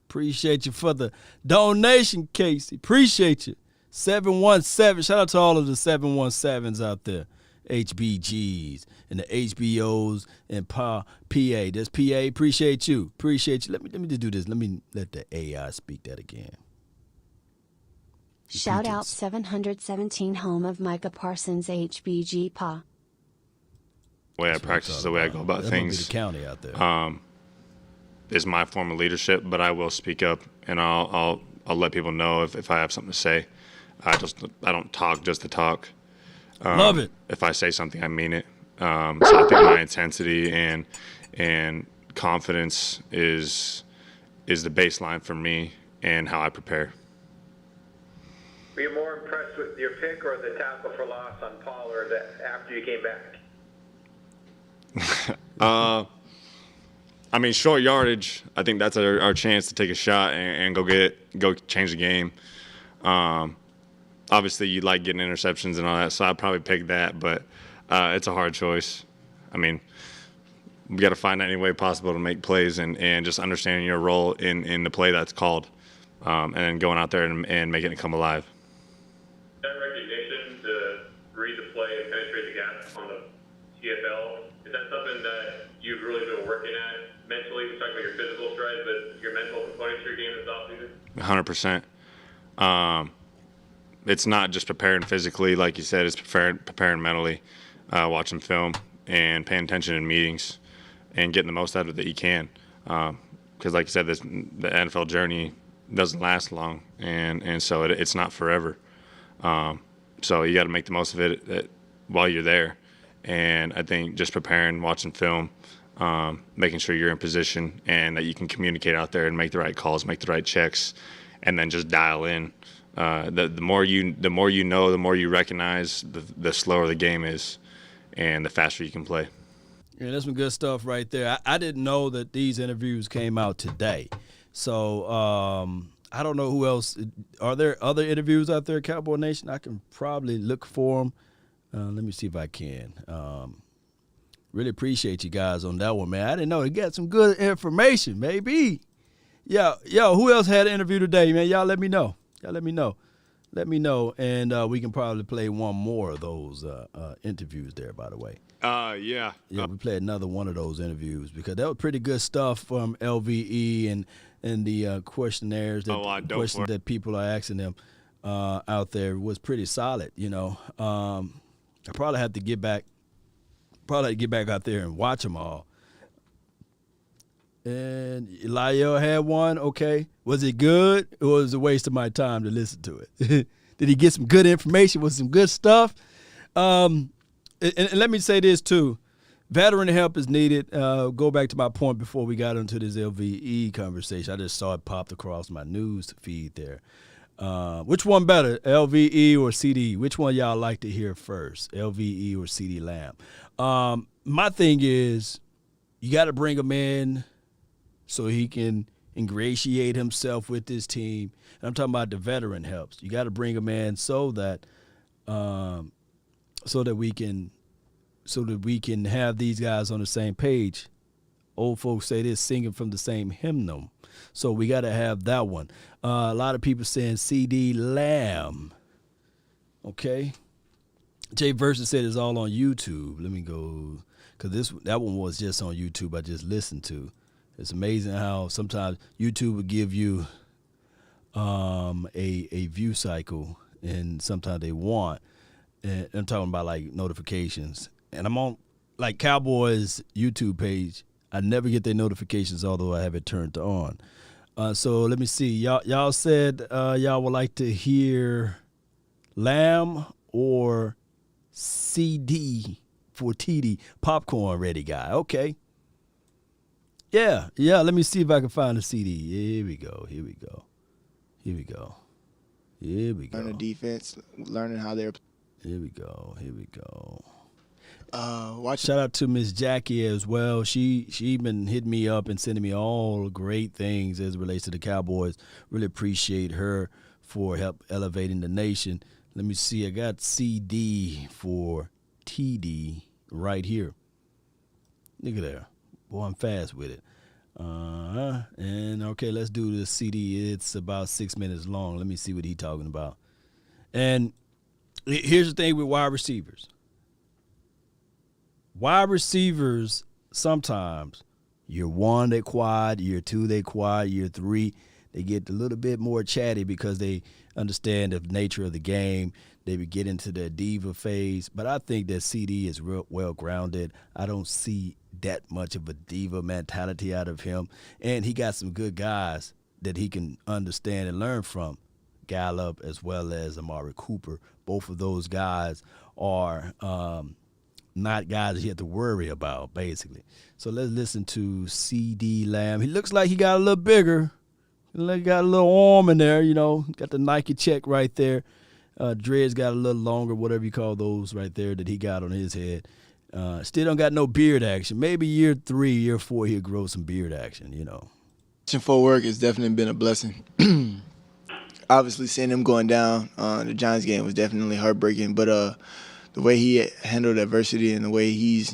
Appreciate you for the donation, Casey. Appreciate you. 717. Shout out to all of the 717s out there. HBGs and the HBOs and PA. That's PA. Appreciate you. Let me just do this. Let me let the AI speak that again. Shout out 717 home of Micah Parsons, HBG Pa. The way I practice, the way I go about things. Be the county out there. Is my form of leadership, but I will speak up, and I'll let people know if I have something to say. I don't talk just to talk. Love it. If I say something, I mean it. So I think my intensity and confidence is the baseline for me and how I prepare. Were you more impressed with your pick or the tackle for loss on Pollard after you came back? I mean, short yardage, I think that's our chance to take a shot and go change the game. Obviously, you like getting interceptions and all that, so I'd probably pick that, but it's a hard choice. I mean, we got to find any way possible to make plays and just understanding your role in the play that's called, and then going out there and making it come alive. That recognition to read the play and penetrate the gap on the TFL, is that something that you've really been working at mentally? We're talking about your physical strides, but your mental component to your game this offseason? 100%. It's not just preparing physically, like you said. It's preparing mentally, watching film and paying attention in meetings and getting the most out of it that you can. Because, like you said, the NFL journey doesn't last long, and so it's not forever. So you got to make the most of it while you're there. And I think just preparing, watching film, making sure you're in position and that you can communicate out there and make the right calls, make the right checks, and then just dial in. The more you know, the more you recognize, the slower the game is, and the faster you can play. Yeah, that's some good stuff right there. I didn't know that these interviews came out today. So I don't know who else. Are there other interviews out there, Cowboy Nation? I can probably look for them. Let me see if I can. Really appreciate you guys on that one, man. I didn't know. You got some good information, maybe. Yo, who else had an interview today, man? Y'all let me know. Let me know, and we can probably play one more of those interviews there, by the way. Yeah. Yeah, we played another one of those interviews because that was pretty good stuff from LVE and the questionnaires, questions that people are asking them out there was pretty solid, you know. I probably have to get back out there and watch them all. And Eliel had one. Okay. Was it good or was it a waste of my time to listen to it? Did he get some good information with some good stuff? And let me say this, too. Veteran help is needed. Go back to my point before we got into this LVE conversation. I just saw it popped across my news feed there. Which one better, LVE or CeeDee? Which one y'all like to hear first, LVE or CeeDee Lamb? My thing is you got to bring him in so he can ingratiate himself with this team. And I'm talking about the veteran helps. You got to bring him in so that we can have these guys on the same page. Old folks say this, singing from the same hymnal. So we got to have that one. A lot of people saying CeeDee Lamb. Okay. Jay Versus said it's all on YouTube. Let me go, because that one was just on YouTube. I just listened to. It's amazing how sometimes YouTube will give you a view cycle, and sometimes they want. And I'm talking about like notifications. And I'm on like Cowboys YouTube page. I never get their notifications, although I have it turned on. So let me see. Y'all said y'all would like to hear Lamb or CeeDee for TD, popcorn ready guy. Okay. Yeah. Let me see if I can find a CeeDee. Here we go. Learning defense, learning how they're. Here we go. Shout out to Miss Jackie as well. She been hitting me up and sending me all great things as it relates to the Cowboys. Really appreciate her for help elevating the nation. Let me see. I got CeeDee for TD right here. Look at there. Boy, I'm fast with it. And okay, let's do the CeeDee. It's about 6 minutes long. Let me see what he's talking about. And here's the thing with wide receivers. Wide receivers, sometimes year one they quiet, year two they quiet, year three they get a little bit more chatty because they understand the nature of the game. They would get into their diva phase. But I think that CeeDee is real well grounded. I don't see that much of a diva mentality out of him. And he got some good guys that he can understand and learn from. Gallup as well as Amari Cooper. Both of those guys are not guys that you have to worry about, basically. So let's listen to CeeDee Lamb. He looks like he got a little bigger. He got a little arm in there, you know. Got the Nike check right there. Dreads got a little longer, whatever you call those right there that he got on his head. Still don't got no beard action. Maybe year 3, year 4, he'll grow some beard action, you know. For work has definitely been a blessing. Obviously, seeing him going down, the Giants game was definitely heartbreaking. But the way he handled adversity and the way he's,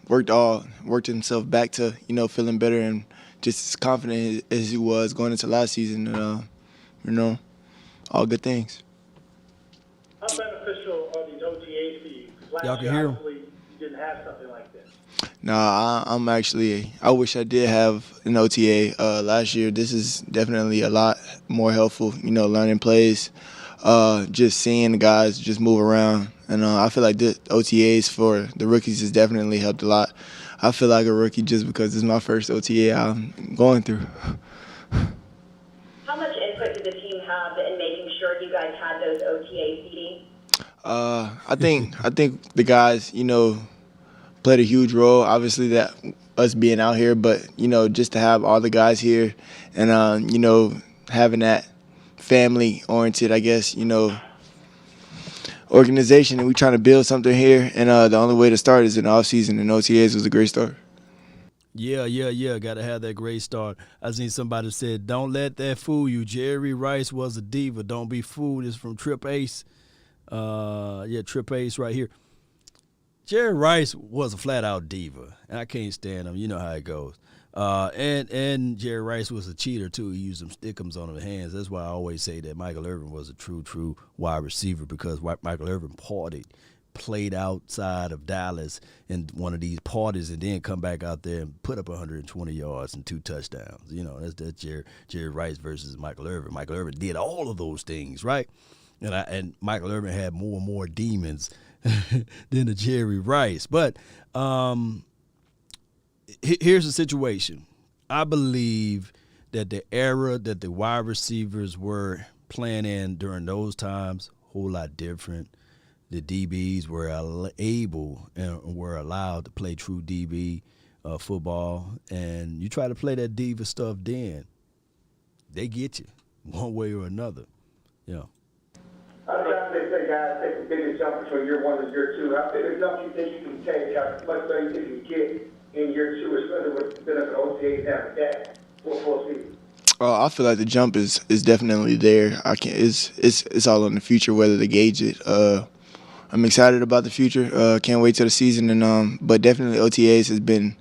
worked himself back to, feeling better and just as confident as he was going into last season, all good things. How beneficial are these OTAs for you? Y'all can hear him. You didn't have something like this. No, I wish I did have an OTA last year. This is definitely a lot more helpful, learning plays, just seeing the guys just move around. And I feel like the OTAs for the rookies has definitely helped a lot. I feel like a rookie just because it's my first OTA I'm going through. How much input did the team have in making sure you guys had those OTAs, CeeDee? I think the guys, played a huge role. Obviously, that us being out here, but just to have all the guys here, and having that family-oriented, I guess, organization, and we trying to build something here. And the only way to start is in the offseason, and OTAs was a great start. Yeah. Got to have that great start. I seen somebody said, "Don't let that fool you. Jerry Rice was a diva. Don't be fooled." It's from Trip Ace. Trip Ace right here. Jerry Rice was a flat-out diva, and I can't stand him. You know how it goes. And Jerry Rice was a cheater, too. He used them stickums on his hands. That's why I always say that Michael Irvin was a true wide receiver, because Michael Irvin played outside of Dallas in one of these parties, and then come back out there and put up 120 yards and 2 touchdowns. That's Jerry Rice versus Michael Irvin. Michael Irvin did all of those things, right? And Michael Irvin had more and more demons than a Jerry Rice. But here's the situation. I believe that the era that the wide receivers were playing in during those times, a whole lot different. The DBs were able and were allowed to play true DB football. And you try to play that diva stuff then, they get you one way or another. Yeah. Sometimes they say guys take the biggest jump between year 1 and year 2. How big a jump you think you can take? How much better you think you can get in year 2, especially with the benefit of OTAs having that full season? I feel like the jump is definitely there. It's all in the future whether they gauge it. I'm excited about the future. Can't wait till the season, and but definitely OTAs has been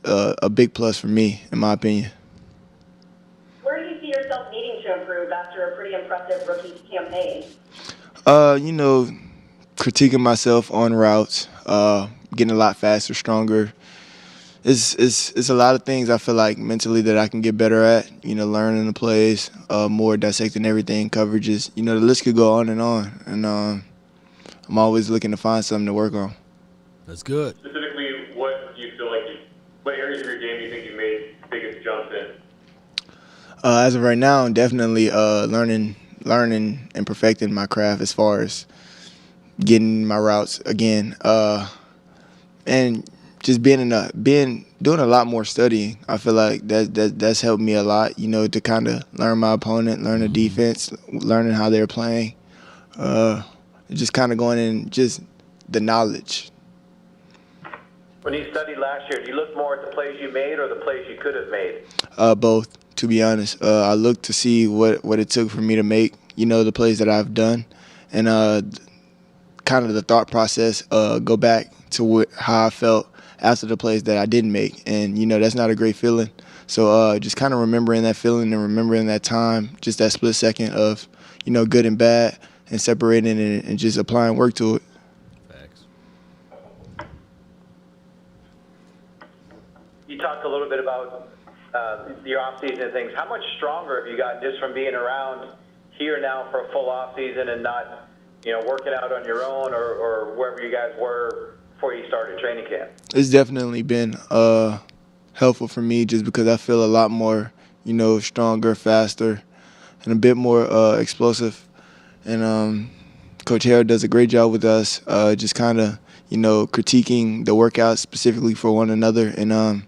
a big plus for me, in my opinion. Where do you see yourself needing to improve after a pretty impressive rookie campaign? Critiquing myself on routes, getting a lot faster, stronger. It's a lot of things I feel like mentally that I can get better at. Learning the plays, more dissecting everything, coverages. The list could go on, and I'm always looking to find something to work on. That's good. Specifically, what do you feel like what areas of your game do you think you made biggest jumps in? As of right now, I'm definitely learning and perfecting my craft as far as getting my routes again, and just doing a lot more studying. I feel like that's helped me a lot. To kind of learn my opponent, learn the defense, learning how they're playing, just kind of going in just the knowledge. When you studied last year, do you look more at the plays you made or the plays you could have made? Both, to be honest. I looked to see what it took for me to make, the plays that I've done, and kind of the thought process, go back to how I felt after the plays that I didn't make. And, that's not a great feeling. So just kind of remembering that feeling and remembering that time, just that split second of, good and bad, and separating it and just applying work to it. Facts. You talked a little bit about your offseason and things. How much stronger have you gotten just from being around here now for a full offseason and not, working out on your own or wherever you guys were before you started training camp? It's definitely been helpful for me just because I feel a lot more, stronger, faster, and a bit more explosive. And Coach Harold does a great job with us, just kind of, critiquing the workouts specifically for one another. And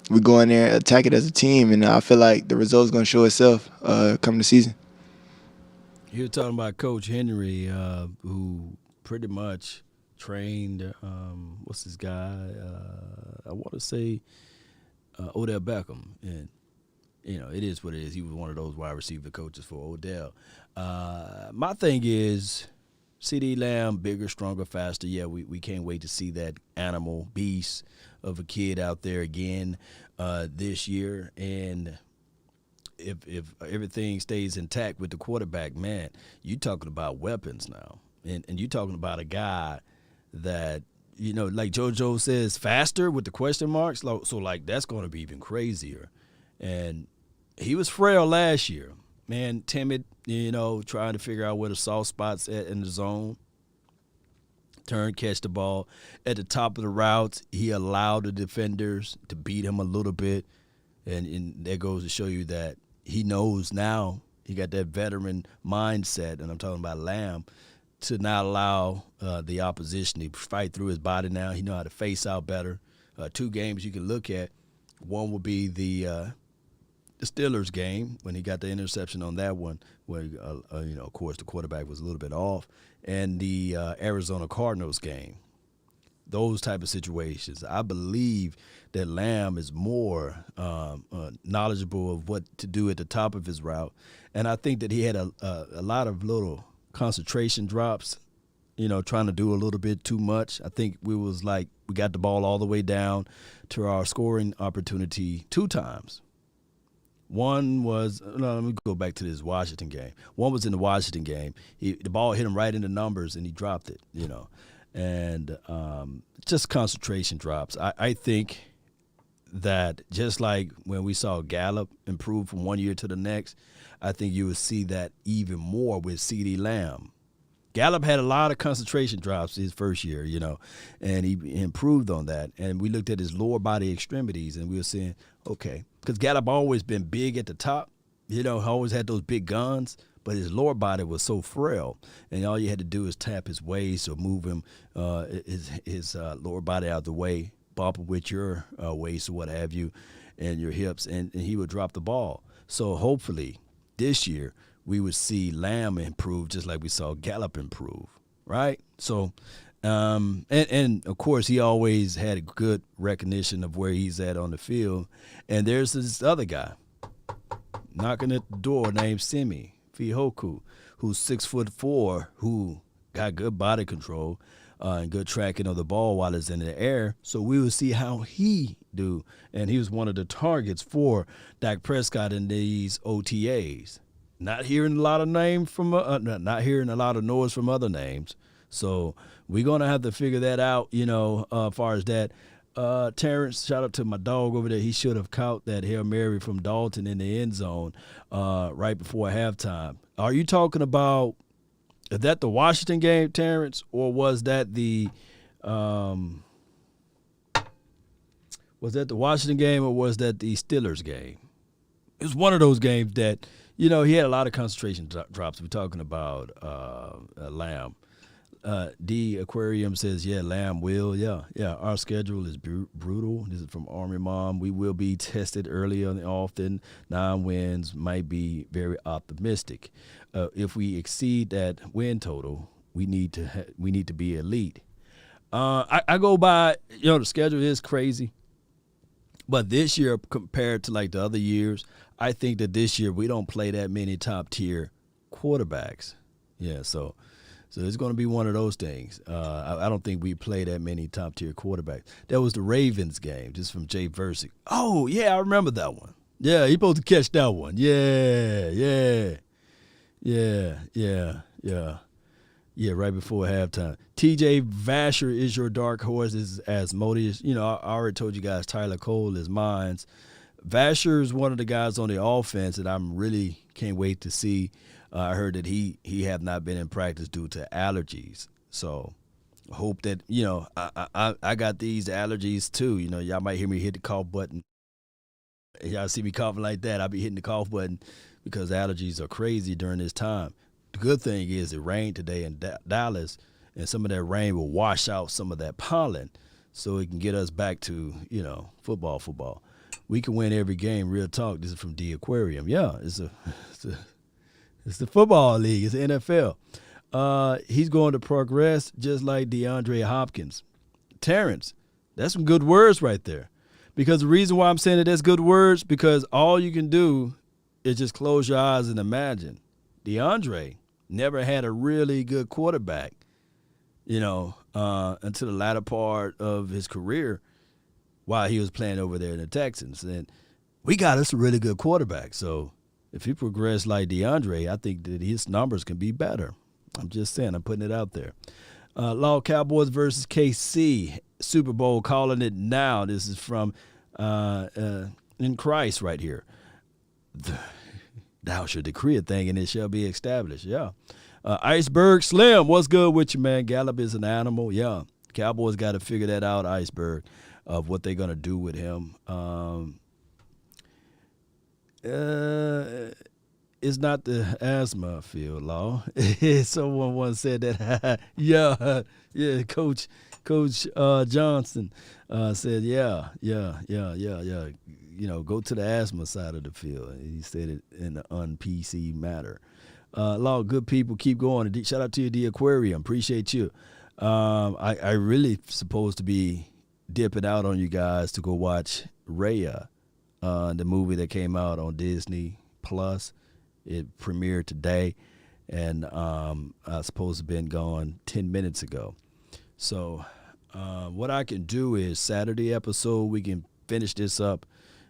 we go in there, attack it as a team, and I feel like the result's going to show itself come the season. You're talking about Coach Henry, who pretty much trained, what's this guy? I want to say Odell Beckham. And, it is what it is. He was one of those wide receiver coaches for Odell. My thing is CeeDee Lamb, bigger, stronger, faster. Yeah, we can't wait to see that animal beast of a kid out there again this year. And if everything stays intact with the quarterback, man, you're talking about weapons now. And you're talking about a guy that, like JoJo says, faster with the question marks. So, that's going to be even crazier. And he was frail last year. Man, timid, trying to figure out where the soft spots at in the zone. Catch the ball. At the top of the routes, he allowed the defenders to beat him a little bit. And that goes to show you that he knows now. He got that veteran mindset, and I'm talking about Lamb, to not allow the opposition to fight through his body now. He know how to face out better. 2 games you can look at. One would be the Steelers game when he got the interception on that one, where of course the quarterback was a little bit off, and the Arizona Cardinals game. Those type of situations. I believe that Lamb is more knowledgeable of what to do at the top of his route, and I think that he had a lot of little concentration drops, trying to do a little bit too much. I think we got the ball all the way down to our scoring opportunity 2 times. One was, let me go back to this Washington game. One was in the Washington game. The ball hit him right in the numbers, and he dropped it, And just concentration drops. I think that just like when we saw Gallup improve from one year to the next, I think you would see that even more with CeeDee Lamb. Gallup had a lot of concentration drops his first year, and he improved on that. And we looked at his lower body extremities, and we were saying, okay, because Gallup always been big at the top, always had those big guns, but his lower body was so frail, and all you had to do is tap his waist or move him, his lower body out of the way, bump him with your waist or what have you, and your hips, and he would drop the ball. So hopefully this year we would see Lamb improve just like we saw Gallup improve, right? So, and of course he always had a good recognition of where he's at on the field. And there's this other guy knocking at the door named Simi Fehoko, who's 6'4", who got good body control and good tracking of the ball while it's in the air. So we will see how he do. And he was one of the targets for Dak Prescott in these OTAs. Not hearing a lot of names from, not hearing a lot of noise from other names. So we're gonna have to figure that out. As far as that. Terrence, shout out to my dog over there. He should have caught that Hail Mary from Dalton in the end zone right before halftime. Are you talking about, is that the Washington game, Terrence, or was that the Washington game, or was that the Steelers game? It was one of those games that, he had a lot of concentration drops. We're talking about Lamb. D Aquarium says, yeah, Lamb will. Yeah. Our schedule is brutal. This is from Army Mom. We will be tested early and often. 9 wins might be very optimistic. If we exceed that win total, we need to be elite. I go by, the schedule is crazy. But this year, compared to like the other years, I think that this year we don't play that many top tier quarterbacks. Yeah, so it's going to be one of those things. I don't think we play that many top-tier quarterbacks. That was the Ravens game, just from Jay Versick. Oh, yeah, I remember that one. Yeah, he supposed to catch that one. Yeah, right before halftime. TJ Vasher is your dark horse, is as Modi. I already told you guys Tyler Cole is mine. Vasher is one of the guys on the offense that I'm really can't wait to see. I heard that he have not been in practice due to allergies. So I hope that, I got these allergies too. Y'all might hear me hit the cough button. Y'all see me coughing like that, I'll be hitting the cough button because allergies are crazy during this time. The good thing is it rained today in Dallas, and some of that rain will wash out some of that pollen so it can get us back to, football. We can win every game, real talk. This is from D Aquarium. Yeah, it's the football league. It's the NFL. He's going to progress just like DeAndre Hopkins. Terrence, that's some good words right there. Because the reason why I'm saying that that's good words, because all you can do is just close your eyes and imagine. DeAndre never had a really good quarterback, until the latter part of his career while he was playing over there in the Texans. And we got us a really good quarterback. So if he progressed like DeAndre, I think that his numbers can be better. I'm just saying. I'm putting it out there. Law Cowboys versus KC. Super Bowl calling it now. This is from in Christ right here. Thou shalt decree a thing, and it shall be established. Yeah. Iceberg Slim, what's good with you, man? Gallup is an animal. Yeah. Cowboys got to figure that out, Iceberg, of what they're going to do with him. it's not the asthma field, Law. Someone once said that. yeah, Coach Johnson said, yeah. Go to the asthma side of the field. He said it in an un-PC matter. Law, good people, keep going. Shout out to you, the aquarium. Appreciate you. I really supposed to be dipping out on you guys to go watch Rehab, the movie that came out on Disney Plus. It premiered today, and I was supposed to have been gone 10 minutes ago. So what I can do is Saturday episode, we can finish this up,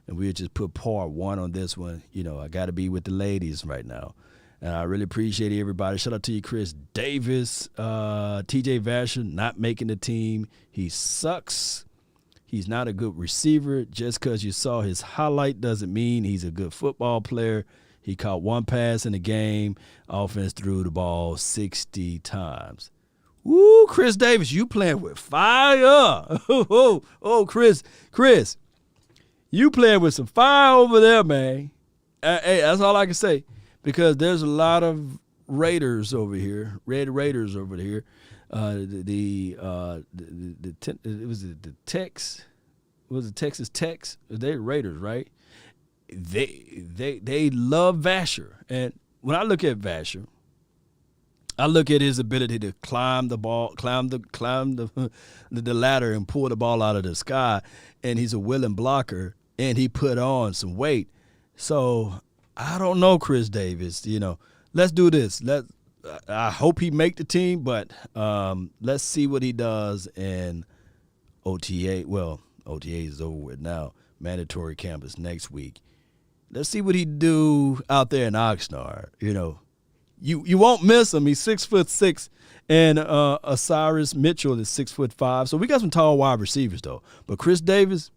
and we'll just put part 1 on this one. I got to be with the ladies right now. And I really appreciate everybody. Shout out to you, Chris Davis, TJ Vasher, not making the team. He sucks. He's not a good receiver. Just because you saw his highlight doesn't mean he's a good football player. He caught 1 pass in the game. Offense threw the ball 60 times. Woo, Chris Davis, you playing with fire. Oh, Chris, you playing with some fire over there, man. Hey, that's all I can say. Because there's a lot of Raiders over here, Red Raiders over here. It was the Tex, was it Texas Techs? They're Raiders, right? They love Vasher, and when I look at Vasher, I look at his ability to climb the ladder and pull the ball out of the sky, and he's a willing blocker, and he put on some weight. So I don't know, Chris Davis. Let's do this. I hope he make the team, but let's see what he does in OTA. Well, OTA is over with now. Mandatory camp is next week. Let's see what he do out there in Oxnard. You won't miss him. He's 6'6", and Osiris Mitchell is 6'5". So we got some tall wide receivers though. But Chris Davis,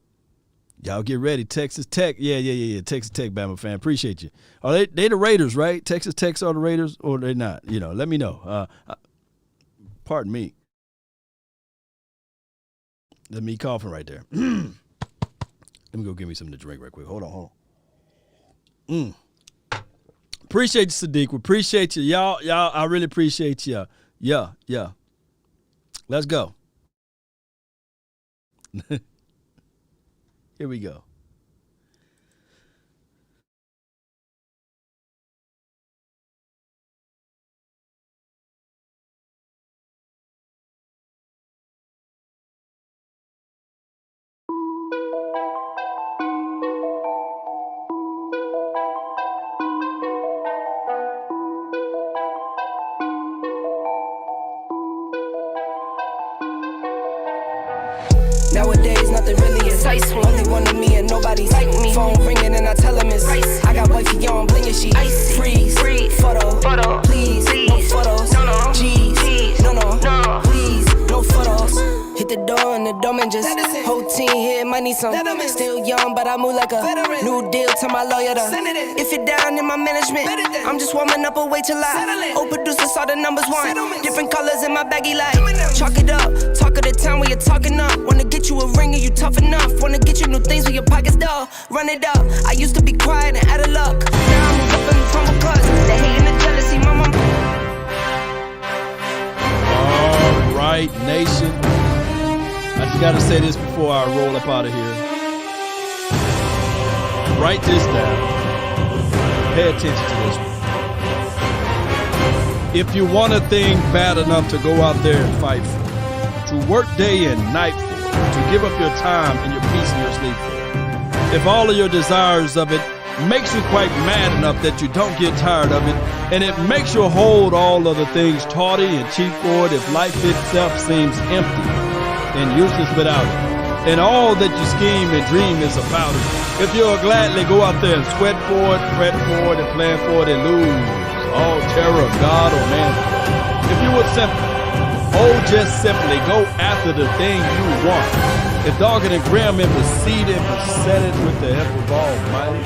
y'all get ready. Texas Tech. Yeah. Texas Tech, Bama fan. Appreciate you. Are they the Raiders, right? Texas Techs are the Raiders, or they not? Let me know. Pardon me. Let me coughing right there. Let me go get me something to drink right quick. Hold on. Appreciate you, Sadiq. We appreciate you. Y'all, I really appreciate you. Yeah. Let's go. Here we go. Nowadays, nothing really is ice. Only one of me and nobody's like me. Phone ringing and I tell him it's ice. I got wifey on bling and she freeze. Photo, please, no photos. No. G's, no, please, no photos. Hit the door and the doorman just whole team here might need some. Still young, but I move like a new deal to my lawyer. If you're down in my management, I'm just warming up a way till I old producers saw the numbers one. Different colors in my baggy light. Chalk it up, talk of the town where you're talking up. Wanna get you a ring and you tough enough. Wanna get you new things with your pockets dull. Run it up. I used to be quiet and out of luck. Now I'm up in the tumble cause the hate and the jealousy, mama. All right, Nation. I just got to say this before I roll up out of here. Write this down. Pay attention to this one. If you want a thing bad enough to go out there and fight for, to work day and night for, to give up your time and your peace and your sleep for, if all of your desires of it makes you quite mad enough that you don't get tired of it, and it makes you hold all of the things tawdry and cheap for it if life itself seems empty and useless without it, and all that you scheme and dream is about it. If you'll gladly go out there and sweat for it, fret for it, and plan for it, and lose all terror of God or man. If you would just simply go after the thing you want. If Dogged and Graham intercede and beset it with the help of Almighty,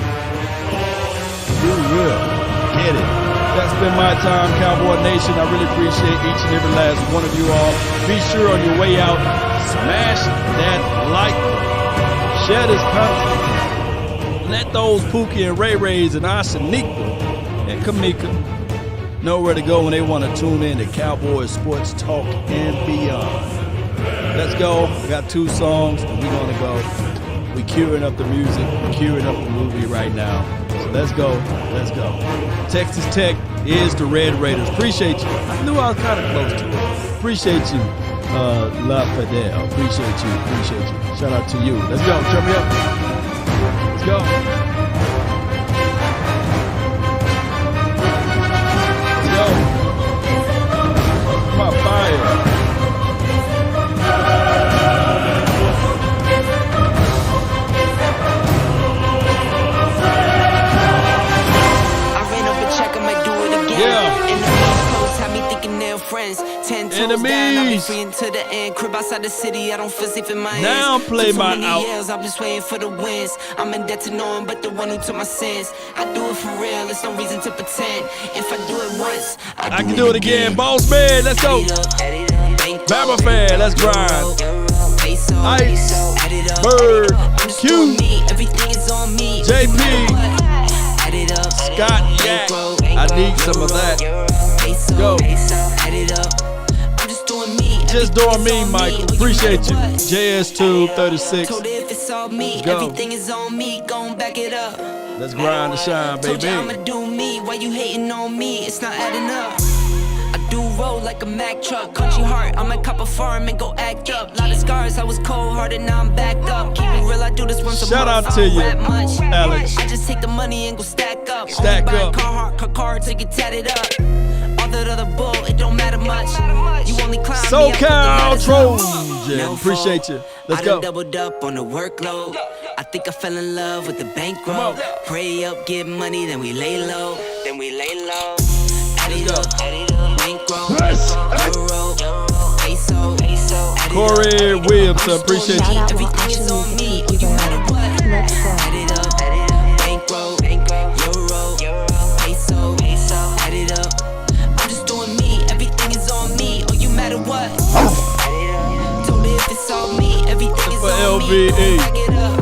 you will get it. That's been my time, Cowboy Nation. I really appreciate each and every last one of you all. Be sure on your way out, smash that like button. Share this content. Let those Pookie and Ray Rays and Ashaniqua and Kamika know where to go when they want to tune in to Cowboys Sports Talk and beyond. Let's go. We got 2 songs, and we're going to go. We're queuing up the music. We're queuing up the movie right now. So let's go. Let's go. Texas Tech is the Red Raiders. Appreciate you. I knew I was kind of close to it. Appreciate you, La Fidel. Appreciate you. Appreciate you. Shout out to you. Let's go. Turn me up. Let's go. Let's go. Come on, fire. Yeah. Enemies had me thinking they're friends. 10 toes down, I'll be free until the end. Crib outside the city, I don't feel safe in my hands. Now play my out. Years, I'm just waiting for the wins. I'm in debt to no one but the one who took my sins. I do it for real, there's no reason to pretend. If I do it once, I can do it again. Boss man, let's go. Bama fan, let's grind. Ice, Bird, Q, JP, Scott, Yak. I need some of that. Go. Just doing me, Michael. Appreciate you. JS236. Go. Everything is on me, gon' back it up. Let's grind and shine, baby. I'ma do me, why you hating on me? It's not adding up. I do roll like a Mack truck. Country heart, I'm at Copper Farm and go act up. Lot of scars, I was cold-hearted, now I'm backed up. Keep it real, I do this once a month. Shout out to you, Alex. I just take the money and go stack up. Stack up. Car to get tatted up. All that other bull, it don't matter much. You only climb SoCal Trojan. Appreciate you. Let's go. I doubled up on the workload. I think I fell in love with the bankroll. Pray up, get money, then we lay low. Add it up, bankroll, euro, peso, Corey Williamson, appreciate you. Everything is on me, you matter what. Add it up, bankroll, euro, peso, add it up. I'm just doing me, everything is on me, oh you matter what. Told her if it's on me, everything is on me, back it up.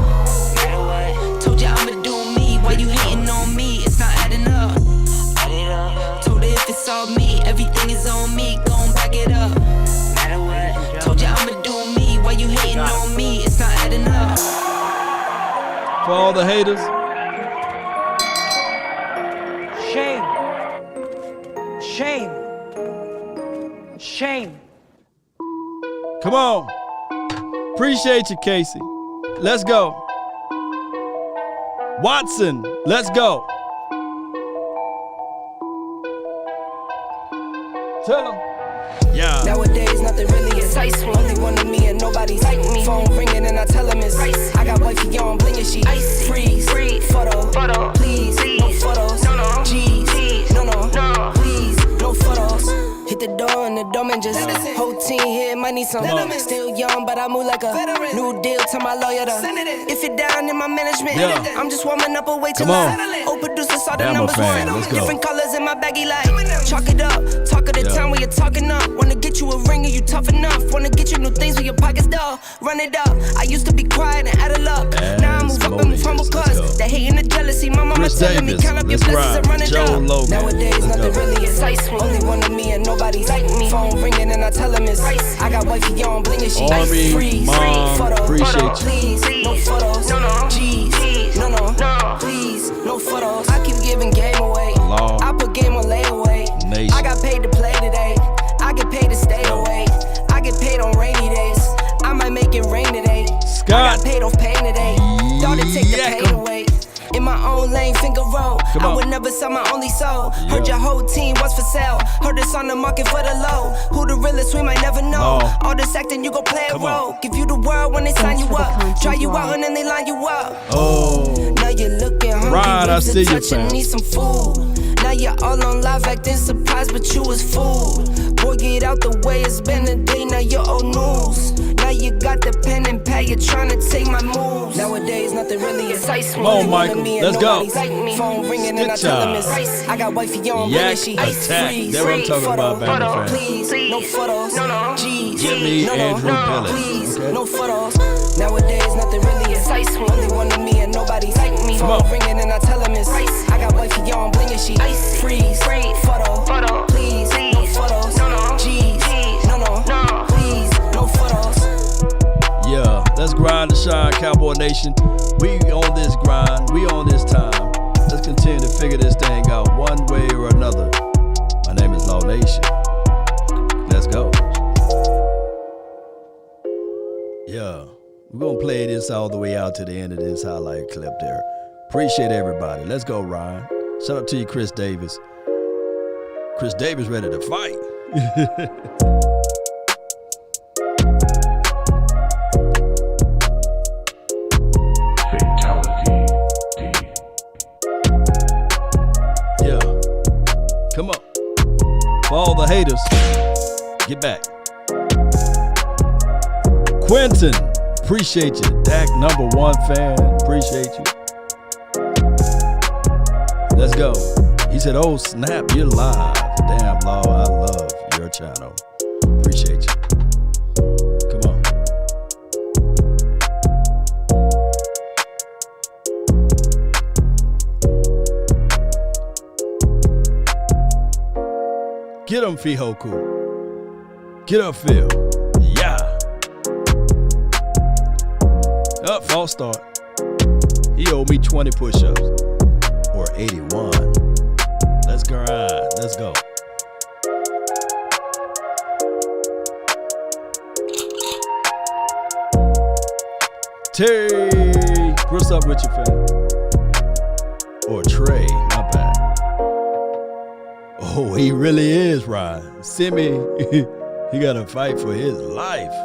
Told ya I'ma do me, why you hating on me, it's not adding up. Told her if it's on me, everything is on me, gon' back it up. Told ya I'ma do me, why you hating on me, it's not adding up. For all the haters. Shame. Shame. Shame. Come on. Appreciate you, Casey. Let's go. Watson, let's go. Tell him. Yeah. Nowadays, nothing really excites me. Only one of me and nobody's like me. Phone ringing and I tell him it's ice. I got wifey on bling and she freeze. Photo, please, no photos. No. G's, no, please, no photos. Hit the door and the doorman just whole team here might need some. Still young, but I move like a new deal to my lawyer. If it down in my management, I'm just warming up a way to lie. Old producers saw the numbers one. Different colors in my baggy light. Chalk it up, talk of the town where you're talking up. Wanna get you a ring and you tough enough. Wanna get you new things with your pockets dull. Run it up. I used to be quiet and out of luck. Now I move up and move humble cause the hate and the jealousy. My mama telling me count up your blessings and run it up. Nowadays nothing really excites me. Only one of me and nobody's like me. Phone ringing and I tell him it's ice. I got wifey on bling and she freeze. Mom, appreciate please, no photos. G's, no, please, no photos. I keep giving game away. I put game on layaway. Nation. I got paid to play today. I get paid to stay away. I get paid on rainy days. I might make it rain today. Scott. I got paid off pain today. Thought it take the pain away. In my own lane, finger roll. I would never sell my only soul. Heard your whole team was for sale. Heard it's on the market for the low. Who the realest, we might never know. All this acting, you gon' play a role. Give you the world when they sign you up. Try you out and then they line you up. Now you're looking hungry, Rod, I see you, fam. Need some food. Now you're all on live acting surprised, but you was fooled. Boy, get out the way, it's been a day, now you're old news. Now you got the pen and pad, you're trying to take my moves. Nowadays, nothing really excites me. Come on, Michael, let's go. Phone ringing and I tell them it's ice. I got wifey on bling and she freeze. That's what I'm talking about, Bama fans. Please, no photos. G's, give me Andrew Pellet. Please, no photos. Nowadays, nothing really excites me. Only one of me and nobody's like me. Phone ringing and I tell them it's ice. I got got wifey on bling and she freeze. Photo, please, no photos. G's, no, please, no photos. Yeah, let's grind to shine, Cowboy Nation. We on this grind, we on this time. Let's continue to figure this thing out one way or another. My name is Law Nation. Let's go. Yeah, we're gonna play this all the way out to the end of this highlight clip there. Appreciate everybody. Let's go, Ryan. Shout out to you, Chris Davis. Chris Davis ready to fight. Yeah. Come on. For all the haters, get back. Quentin, appreciate you. Dak, #1 fan, appreciate you. Let's go. He said, oh snap, you're live. Damn, Law, I love your channel. Appreciate you. Come on. Get him, Fihoku. Get up, Phil. Yeah. Up, false start. He owed me 20 push-ups. Or 81. Let's grind. Let's go. Terry, what's up with you, fam? Or Trey, my bad. Oh, he really is, Ryan. Simi, he got to fight for his life.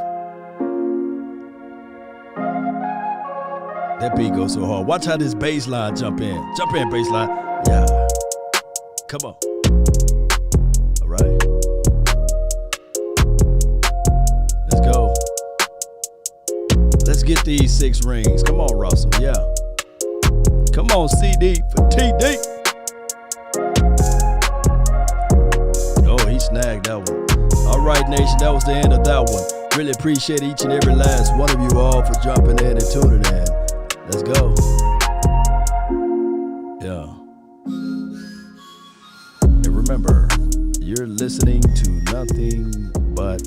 That beat goes so hard. Watch how this bass line jump in. Jump in, bass line. Yeah. Come on. All right. Let's go. Let's get these 6 rings. Come on, Russell. Yeah. Come on, CD for TD. Oh, he snagged that one. All right, Nation. That was the end of that one. Really appreciate each and every last one of you all for jumping in and tuning in. Let's go. Yeah. And remember, you're listening to nothing but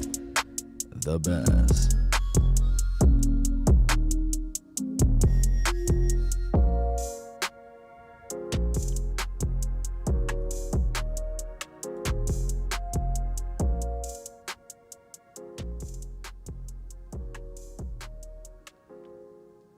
the best.